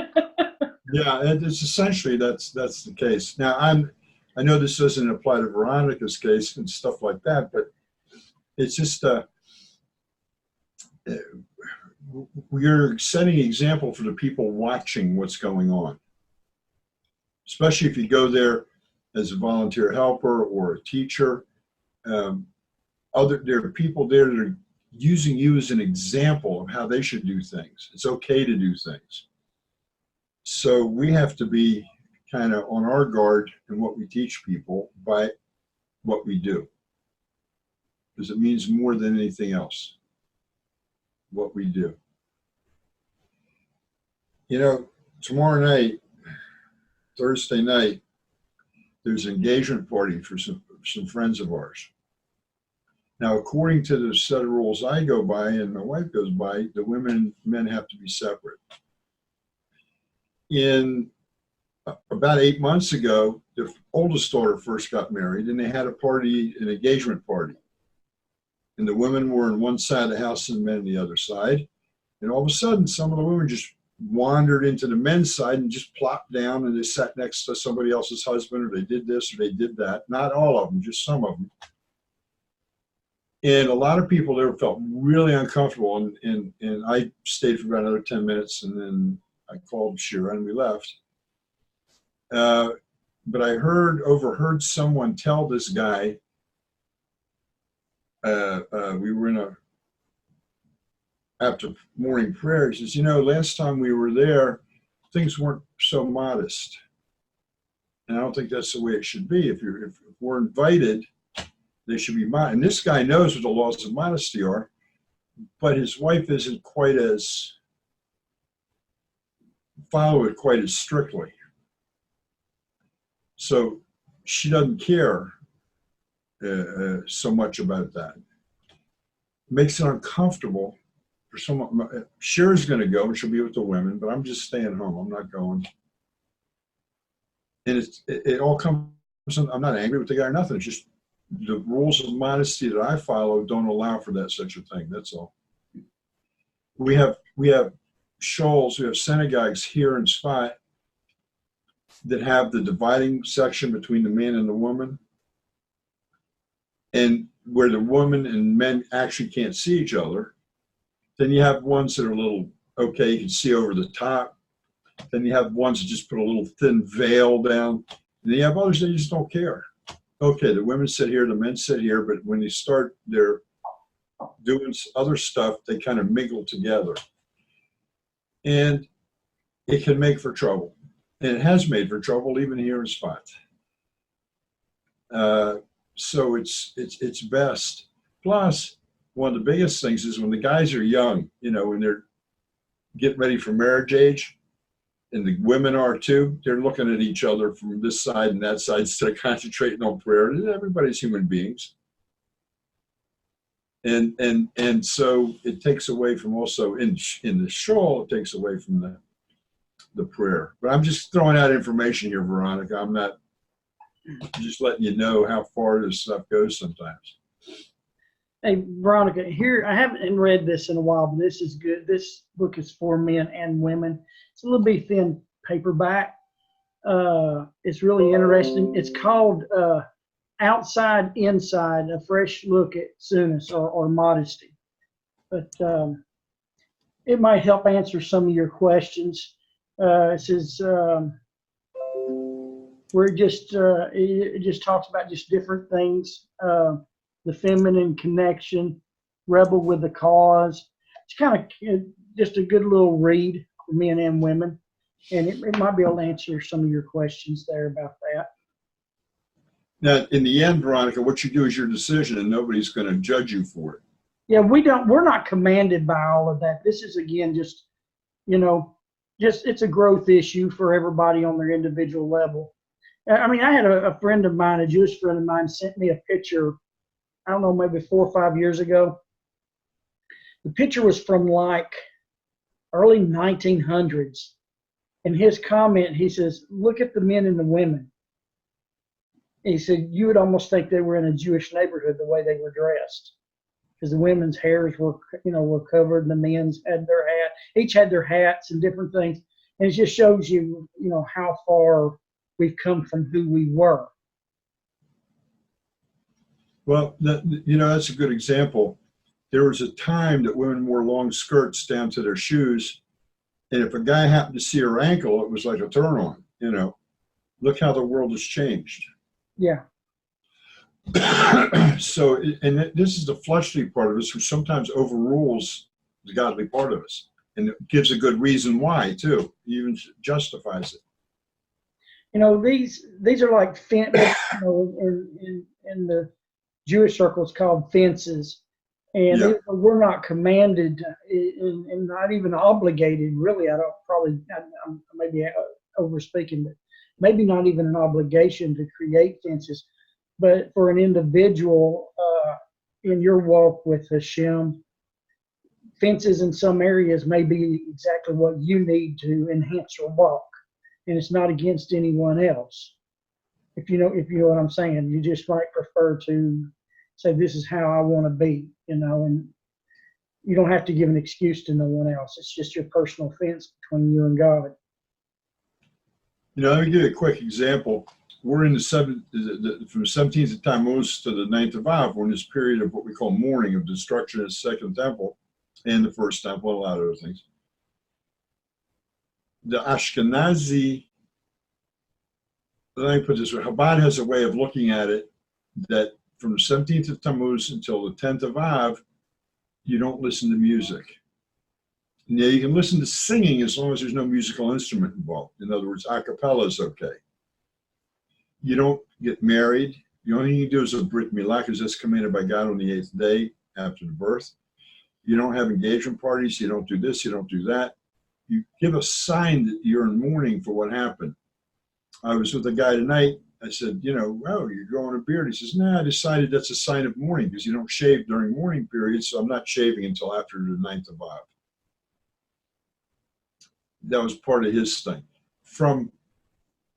Yeah, and it's essentially that's the case. Now, I know this doesn't apply to Veronica's case and stuff like that, but it's just we're setting an example for the people watching what's going on, especially if you go there as a volunteer helper or a teacher. There are people there that are using you as an example of how they should do things. It's okay to do things. So we have to be kind of on our guard in what we teach people by what we do, because it means more than anything else, what we do. Tomorrow night, Thursday night, there's an engagement party for some friends of ours. Now, according to the set of rules I go by and my wife goes by, the women and men have to be separate. About 8 months ago, the oldest daughter first got married, and they had an engagement party. And the women were on one side of the house and the men on the other side. And all of a sudden, some of the women just wandered into the men's side and just plopped down, and they sat next to somebody else's husband, or they did this or they did that. Not all of them, just some of them. And a lot of people there felt really uncomfortable. And I stayed for about another 10 minutes, and then I called Shira and we left. But I overheard someone tell this guy, we were after morning prayer, he says, last time we were there, things weren't so modest. And I don't think that's the way it should be. If we're invited, they should be modest. And this guy knows what the laws of modesty are, but his wife isn't follow it quite as strictly. So she doesn't care so much about that. It makes it uncomfortable for someone, Cher's going to go and she'll be with the women, but I'm just staying home. I'm not going. And it all comes, I'm not angry with the guy or nothing. It's just the rules of modesty that I follow don't allow for that such a thing. That's all. We have shoals, we have synagogues here in Spot that have the dividing section between the man and the woman, and where the woman and men actually can't see each other. Then you have ones that are a little, okay, you can see over the top. Then you have ones that just put a little thin veil down. And then you have others that just don't care. Okay, the women sit here, the men sit here, but when you start their doing other stuff, they kind of mingle together. And it can make for trouble. And it has made for trouble even here in Spot. So it's best. Plus, one of the biggest things is when the guys are young, you know, when they're getting ready for marriage age, and the women are too, they're looking at each other from this side and that side instead of concentrating on prayer. Everybody's human beings. And so it takes away from also in the shawl, it takes away from the prayer. But I'm just throwing out information here, Veronica. I'm not just letting you know how far this stuff goes sometimes. Hey, Veronica, here, I haven't read this in a while, but this is good. This book is for men and women. It's a little bit thin paperback. It's really interesting. It's called Outside, Inside, A Fresh Look at Soonest or Modesty. But it might help answer some of your questions. It says, where it just talks about just different things. The feminine connection, rebel with the cause. It's kind of just a good little read for men and women. And it might be able to answer some of your questions there about that. Now, in the end, Veronica, what you do is your decision and nobody's going to judge you for it. Yeah, we're not commanded by all of that. This is, again, just, you know, it's a growth issue for everybody on their individual level. I mean, I had a friend of mine, a Jewish friend of mine, sent me a picture, I don't know, maybe 4 or 5 years ago. The picture was from like early 1900s. And his comment, he says, look at the men and the women. And he said, you would almost think they were in a Jewish neighborhood the way they were dressed. Because the women's hairs were covered and the men's had their hat. Each had their hats and different things. And it just shows you, how far we've come from who we were. Well, that's a good example. There was a time that women wore long skirts down to their shoes. And if a guy happened to see her ankle, it was like a turn on, Look how the world has changed. Yeah. So, and this is the fleshly part of us who sometimes overrules the godly part of us. And it gives a good reason why, too. It even justifies it. These are like, in the Jewish circles called fences. And yeah. We're not commanded and not even obligated, really. I'm maybe overspeaking, but maybe not even an obligation to create fences. But for an individual in your walk with Hashem, fences in some areas may be exactly what you need to enhance your walk. And it's not against anyone else. If you know what I'm saying, you just might prefer to say, this is how I want to be, and you don't have to give an excuse to no one else. It's just your personal fence between you and God. Let me give you a quick example. We're in from the 17th of Tammuz to the 9th of Av. We're in this period of what we call mourning, of destruction of the second temple and the first temple, and a lot of other things. The Ashkenazi, let me put it this way, Chabad has a way of looking at it that from the 17th of Tammuz until the 10th of Av, you don't listen to music. Now, you can listen to singing as long as there's no musical instrument involved. In other words, a cappella is okay. You don't get married. The only thing you do is a brit milah, because that's commanded by God on the 8th day after the birth. You don't have engagement parties. You don't do this. You don't do that. You give a sign that you're in mourning for what happened. I was with a guy tonight, I said, oh, you're growing a beard. He says, no, I decided that's a sign of mourning because you don't shave during mourning periods, so I'm not shaving until after the 9th of Av. That was part of his thing. From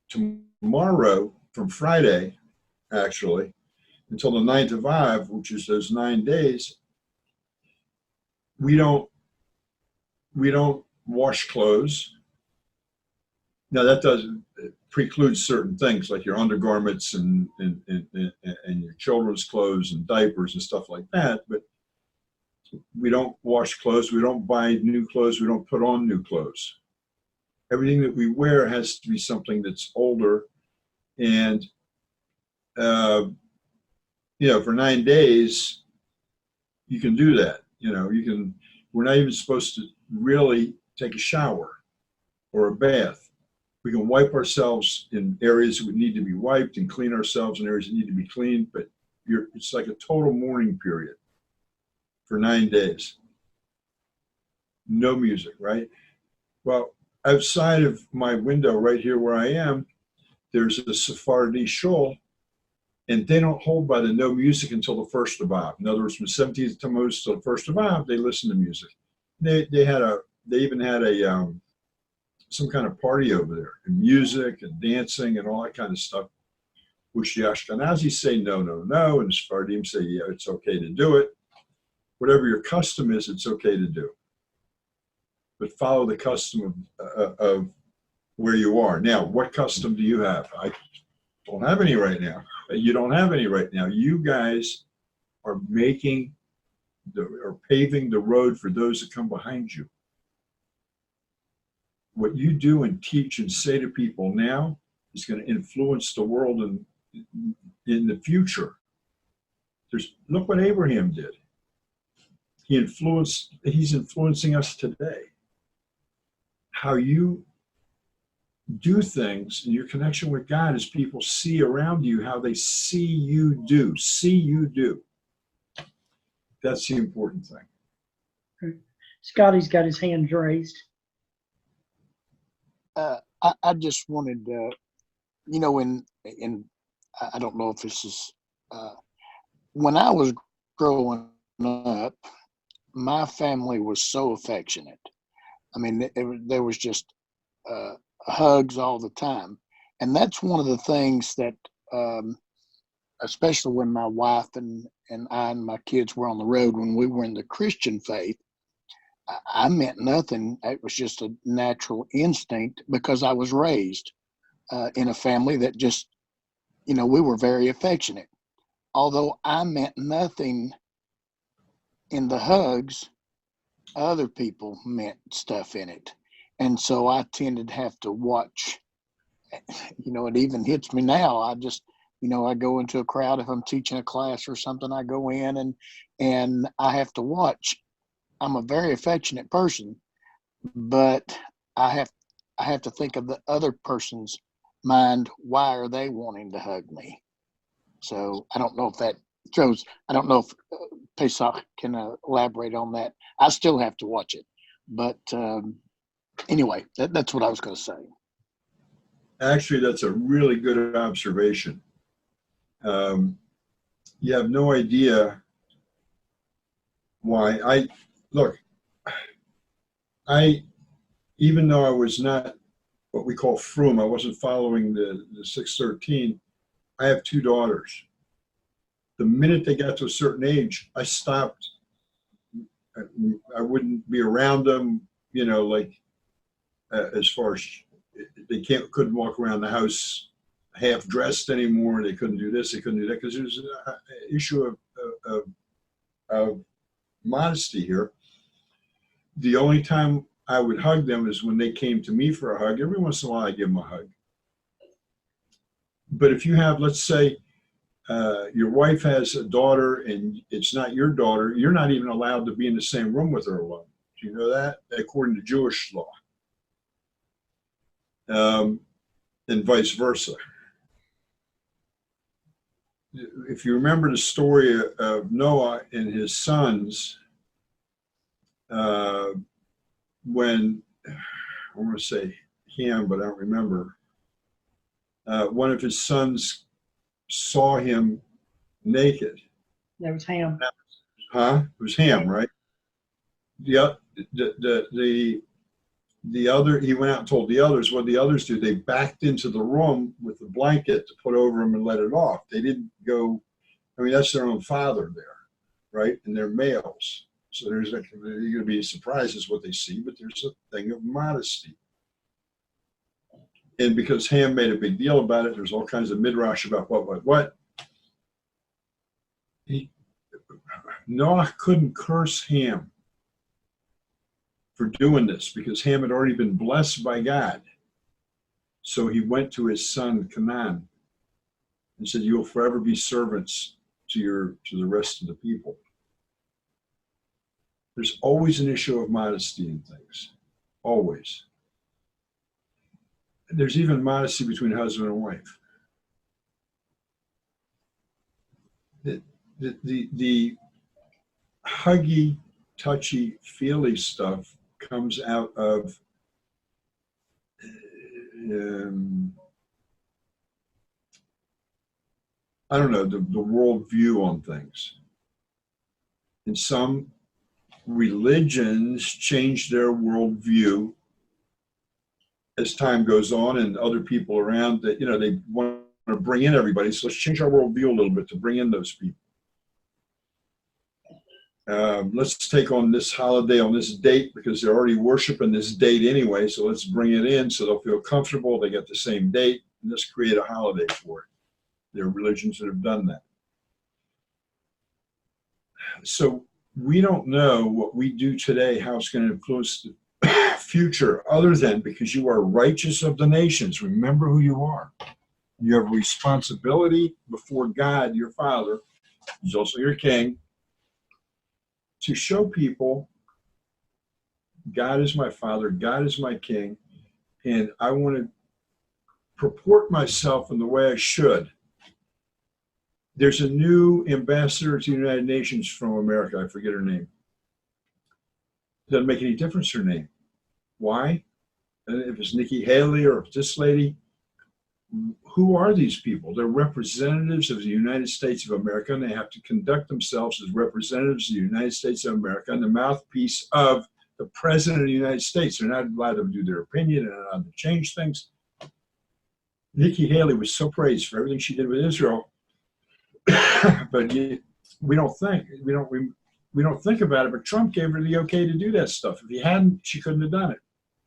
tomorrow, from Friday, actually, until the 9th of Av, which is those 9 days, we don't wash clothes. Now that doesn't preclude certain things like your undergarments and your children's clothes and diapers and stuff like that. But we don't wash clothes. We don't buy new clothes. We don't put on new clothes. Everything that we wear has to be something that's older. And, for 9 days, you can do that. We're not even supposed to really take a shower or a bath. We can wipe ourselves in areas that would need to be wiped and clean ourselves in areas that need to be cleaned, but it's like a total mourning period for 9 days. No music, right? Well, outside of my window right here where I am, there's a Sephardi shul, and they don't hold by the no music until the 1st of Av. In other words, from 17th Tammuz till the 1st of Av, they listen to music. They even had some kind of party over there, and music and dancing and all that kind of stuff, which the Ashkenazis say no, and the Sephardim say, yeah, it's okay to do it. Whatever your custom is, it's okay to do. But follow the custom of where you are. Now, what custom do you have? I don't have any right now. You don't have any right now. You guys are paving the road for those that come behind you. What you do and teach and say to people now is going to influence the world in the future. Look what Abraham did. He's influencing us today. How you do things in your connection with God as people see around you, how they see you do. That's the important thing. Scotty's got his hand raised. I just wanted, I don't know if this is, when I was growing up, my family was so affectionate. I mean, there was just hugs all the time. And that's one of the things that, especially when my wife and I and my kids were on the road, when we were in the Christian faith, I meant nothing. It was just a natural instinct because I was raised in a family that just, we were very affectionate. Although I meant nothing in the hugs, other people meant stuff in it. And so I tended to have to watch, it even hits me now. I just, I go into a crowd. If I'm teaching a class or something, I go in and I have to watch. I'm a very affectionate person, but I have to think of the other person's mind. Why are they wanting to hug me? So I don't know if that shows. I don't know if Pesach can elaborate on that. I still have to watch it, but anyway, that's what I was going to say. Actually, that's a really good observation. You have no idea why. Even though I was not what we call frum, I wasn't following the 613, I have 2 daughters. The minute they got to a certain age, I stopped. I wouldn't be around them, as far as they couldn't walk around the house half dressed anymore. They couldn't do this, they couldn't do that, because there's an issue of modesty here. The only time I would hug them is when they came to me for a hug. Every once in a while I give them a hug. But if you have, let's say, your wife has a daughter and it's not your daughter, you're not even allowed to be in the same room with her alone. Do you know that? According to Jewish law. And vice versa. If you remember the story of Noah and his sons, when, I want to say Ham, but I don't remember, one of his sons saw him naked. That was Ham. Huh? It was Ham, right? The other, he went out and told the others. What the others do, they backed into the room with the blanket to put over him and let it off. They didn't go, I mean, that's their own father there, right? And they're males. So there's you're going to be surprised as what they see, but there's a thing of modesty. And because Ham made a big deal about it, there's all kinds of midrash about what. Noah couldn't curse Ham for doing this because Ham had already been blessed by God. So he went to his son Canaan and said, "You will forever be servants to the rest of the people." There's always an issue of modesty in things, always. There's even modesty between husband and wife. The huggy, touchy, feely stuff comes out of I don't know, the worldview on things. And some religions change their worldview as time goes on, and other people around that, you know, they want to bring in everybody. So let's change our worldview a little bit to bring in those people. Let's take on this holiday on this date because they're already worshiping this date anyway. So let's bring it in so they'll feel comfortable. They get the same date, and let's create a holiday for it. There are religions that have done that. So we don't know what we do today, how it's going to influence the future, other than because you are righteous of the nations. Remember who you are. You have a responsibility before God, your Father, who's also your King, to show people God is my Father, God is my King, and I want to purport myself in the way I should. There's a new ambassador to the United Nations from America. I forget her name. Doesn't make any difference her name. Why? And if it's Nikki Haley or if it's this lady, who are these people? They're representatives of the United States of America, and they have to conduct themselves as representatives of the United States of America and the mouthpiece of the President of the United States. They're not allowed to do their opinion and not allowed to change things. Nikki Haley was so praised for everything she did with Israel, but we don't think about it. But Trump gave her the okay to do that stuff. If he hadn't, she couldn't have done it.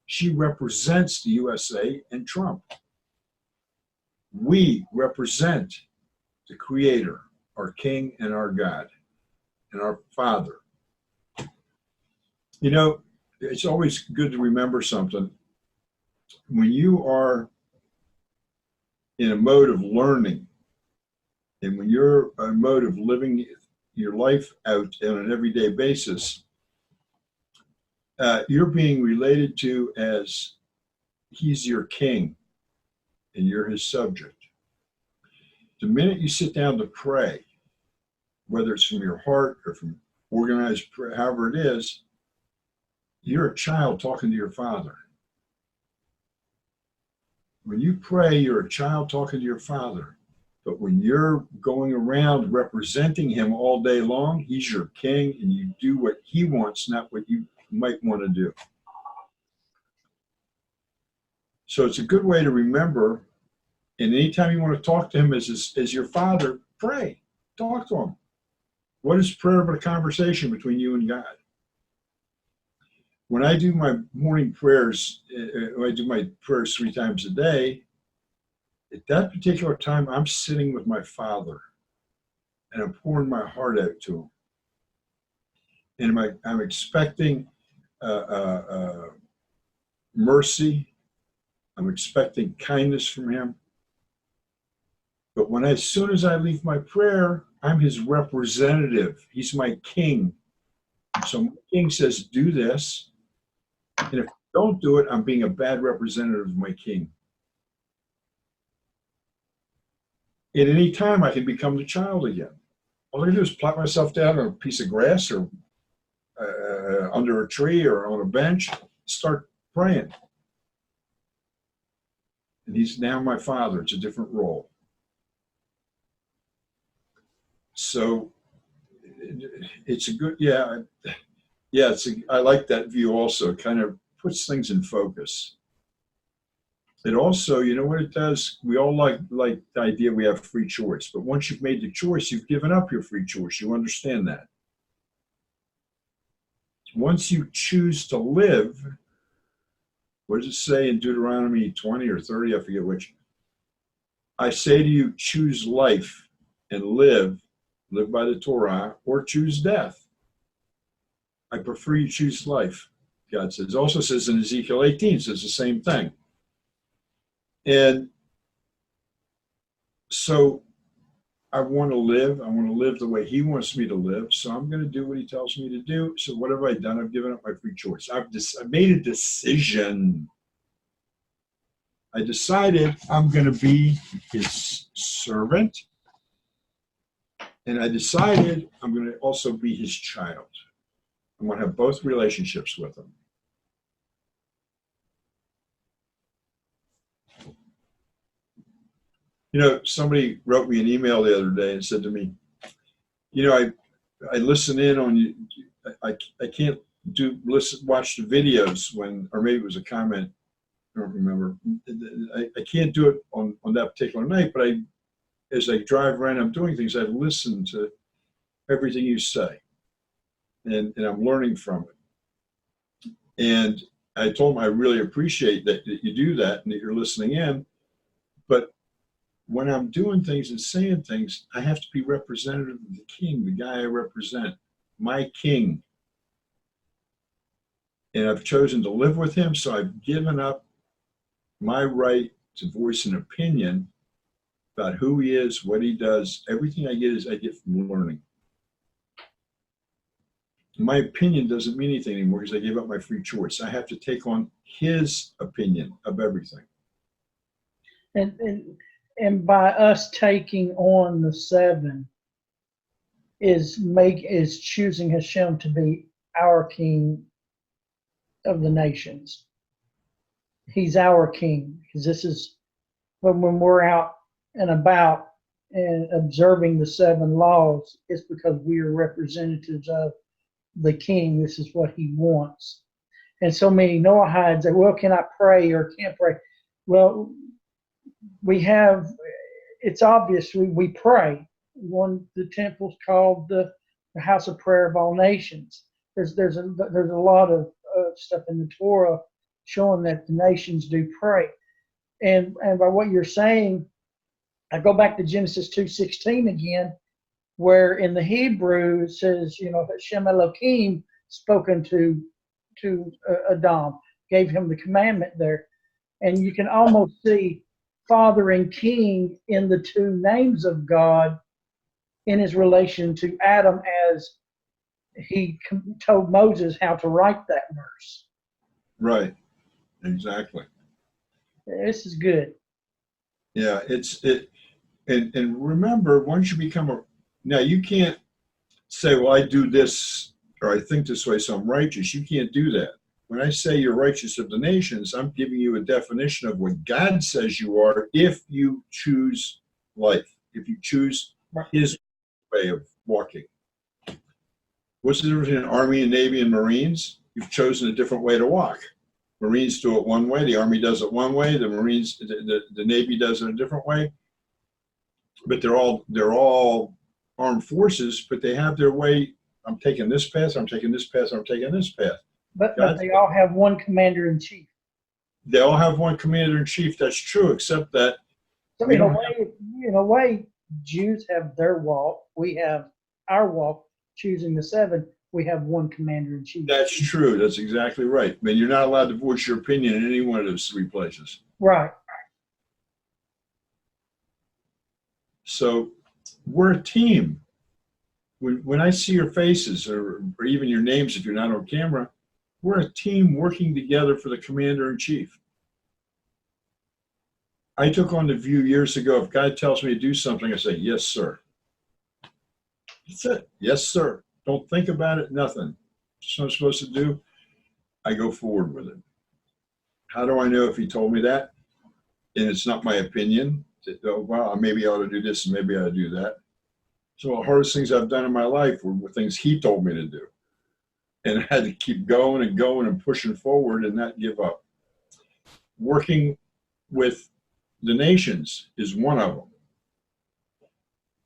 She represents the USA and Trump. We represent the Creator, our King and our God, and our Father. You know, it's always good to remember something. When you are in a mode of learning, and when you're in a mode of living your life out on an everyday basis, you're being related to as He's your King and you're His subject. The minute you sit down to pray, whether it's from your heart or from organized prayer, however it is, you're a child talking to your Father. When you pray, you're a child talking to your Father. But when you're going around representing Him all day long, He's your King, and you do what He wants, not what you might want to do. So it's a good way to remember, and anytime you want to talk to Him as your Father, pray. Talk to Him. What is prayer but a conversation between you and God? When I do my morning prayers, I do my prayers 3 times a day. At that particular time, I'm sitting with my Father, and I'm pouring my heart out to Him. And I'm expecting mercy. I'm expecting kindness from Him. But as soon as I leave my prayer, I'm His representative. He's my King. So my King says, do this. And if I don't do it, I'm being a bad representative of my King. At any time, I can become the child again. All I do is plop myself down on a piece of grass or under a tree or on a bench, start praying. And he's now my father. It's a different role. So it's a good, yeah. Yeah, I like that view also. It kind of puts things in focus. It also, you know what it does? We all like the idea we have free choice. But once you've made the choice, you've given up your free choice. You understand that. Once you choose to live, what does it say in Deuteronomy 20 or 30? I forget which. I say to you, choose life and live by the Torah, or choose death. I prefer you choose life, God says. It also says in Ezekiel 18, says the same thing. And so I want to live the way he wants me to live. So I'm going to do what he tells me to do. So what have I done? I've given up my free choice. I've made a decision. I decided I'm going to be his servant. And I decided I'm going to also be his child. I want to have both relationships with him. You know, somebody wrote me an email the other day and said to me, you know, I listen in on you. I can't watch the videos when, or maybe it was a comment, I don't remember. I can't do it on that particular night, but as I drive around, I'm doing things, I listen to everything you say, and I'm learning from it. And I told him I really appreciate that you do that and that you're listening in, but when I'm doing things and saying things, I have to be representative of the king, the guy I represent, my king. And I've chosen to live with him, so I've given up my right to voice an opinion about who he is, what he does. Everything I get from learning. My opinion doesn't mean anything anymore because I gave up my free choice. I have to take on his opinion of everything. And by us taking on the seven is choosing Hashem to be our king of the nations. He's our king, because this is when we're out and about and observing the seven laws, it's because we are representatives of the king. This is what he wants. And so many Noahides say, well, can I pray or can't pray? Well, it's obvious we pray. The temple's called the house of prayer of all nations. There's a lot of stuff in the Torah showing that the nations do pray. And by what you're saying, I go back to Genesis 2:16 again, where in the Hebrew it says, Hashem Elohim spoken to Adam, gave him the commandment there. And you can almost see Father and King in the two names of God in his relation to Adam as he told Moses how to write that verse. Right. Exactly. This is good. Yeah, and remember, once you become now you can't say, well, I do this or I think this way, so I'm righteous. You can't do that. When I say you're righteous of the nations, I'm giving you a definition of what God says you are if you choose life, if you choose his way of walking. What's the difference between an Army and Navy and Marines? You've chosen a different way to walk. Marines do it one way, the Army does it one way, the Marines, the Navy does it a different way. But they're all armed forces, but they have their way. I'm taking this path, I'm taking this path, I'm taking this path. But they all have one commander-in-chief. They all have one commander-in-chief, that's true, except that So in a way, Jews have their walk, we have our walk, choosing the seven. We have one commander-in-chief. that's true. That's exactly right. I mean, you're not allowed to voice your opinion in any one of those three places. Right. So we're a team. When I see your faces or even your names, if you're not on camera, we're a team working together for the commander-in-chief. I took on the view years ago, if God tells me to do something, I say, yes, sir. That's it. Yes, sir. Don't think about it, nothing. Just what I'm supposed to do, I go forward with it. How do I know if he told me that? and it's not my opinion. Oh, well, maybe I ought to do this and maybe I ought to do that. So the hardest things I've done in my life were things he told me to do. And I had to keep going and going and pushing forward and not give up. Working with the nations is one of them.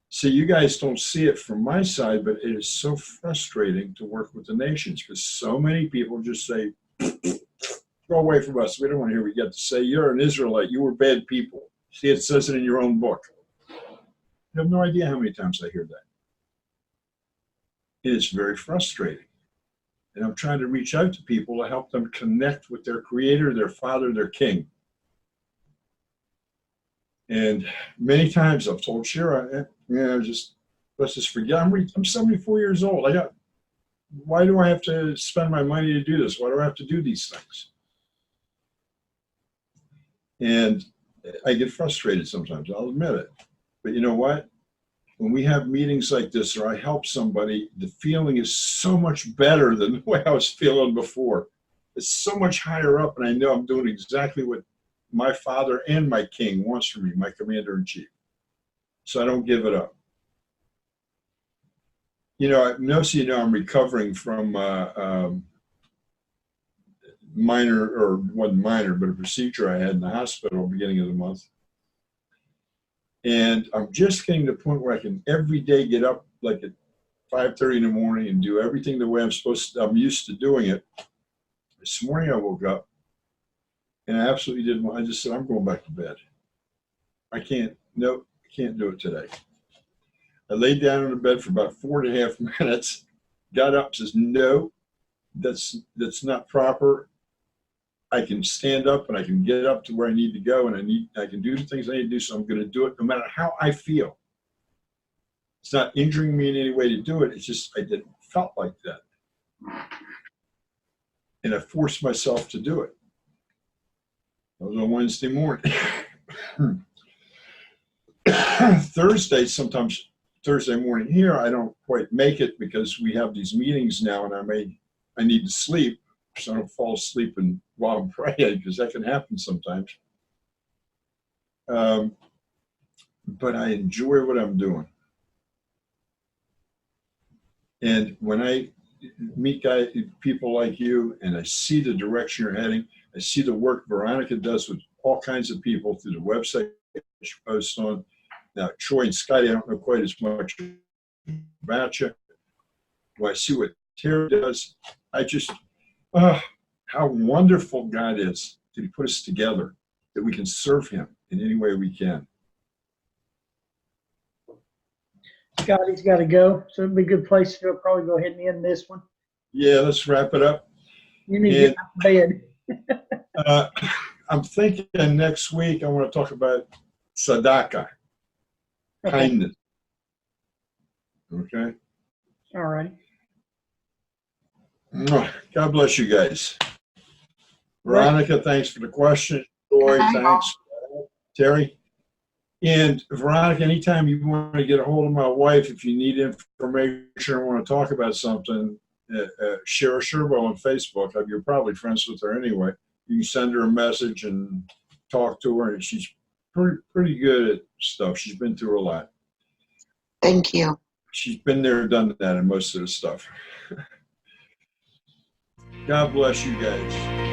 See, you guys don't see it from my side, but it is so frustrating to work with the nations because so many people just say, go away from us. We don't want to hear what you got to say. You're an Israelite. You were bad people. See, it says it in your own book. You have no idea how many times I hear that. It is very frustrating. And I'm trying to reach out to people to help them connect with their creator, their father, their king. And many times I've told Shira, let's just forget. I'm 74 years old. Why do I have to spend my money to do this? Why do I have to do these things? And I get frustrated sometimes, I'll admit it. But you know what? When we have meetings like this or I help somebody, the feeling is so much better than the way I was feeling before. It's so much higher up, and I know I'm doing exactly what my father and my king wants from me, my commander-in-chief. So I don't give it up. You know, most of you know I'm recovering from wasn't minor, but a procedure I had in the hospital beginning of the month. And I'm just getting to the point where I can every day get up like at 5:30 in the morning and do everything the way I'm used to doing it. This morning I woke up and I absolutely didn't want, I just said, I'm going back to bed. I can't do it today. I laid down on the bed for about 4.5 minutes, got up, says, no, that's not proper. I can stand up and I can get up to where I need to go and I can do the things I need to do, so I'm going to do it no matter how I feel. It's not injuring me in any way to do it. It's just I didn't felt like that. And I forced myself to do it. That was on Wednesday morning. Thursday morning here, I don't quite make it because we have these meetings now and I need to sleep. So I don't fall asleep while I'm praying, because that can happen sometimes. But I enjoy what I'm doing. And when I meet people like you and I see the direction you're heading, I see the work Veronica does with all kinds of people through the website she posts on. Now, Troy and Scotty, I don't know quite as much about you. When I see what Terry does, I just, how wonderful God is that he put us together, that we can serve him in any way we can. Scotty's got to go, so it'd be a good place to probably go ahead and end this one. Yeah, let's wrap it up. You need to get out of bed. I'm thinking next week I want to talk about tzedakah, kindness. Okay? All right. God bless you guys. Veronica, thanks for the question. Joy, thanks. Terry. And Veronica, anytime you want to get a hold of my wife, if you need information or want to talk about something, Shira Sherbo on Facebook. You're probably friends with her anyway. You can send her a message and talk to her, and she's pretty good at stuff. She's been through a lot. Thank you. She's been there, done that, in most of the stuff. God bless you guys.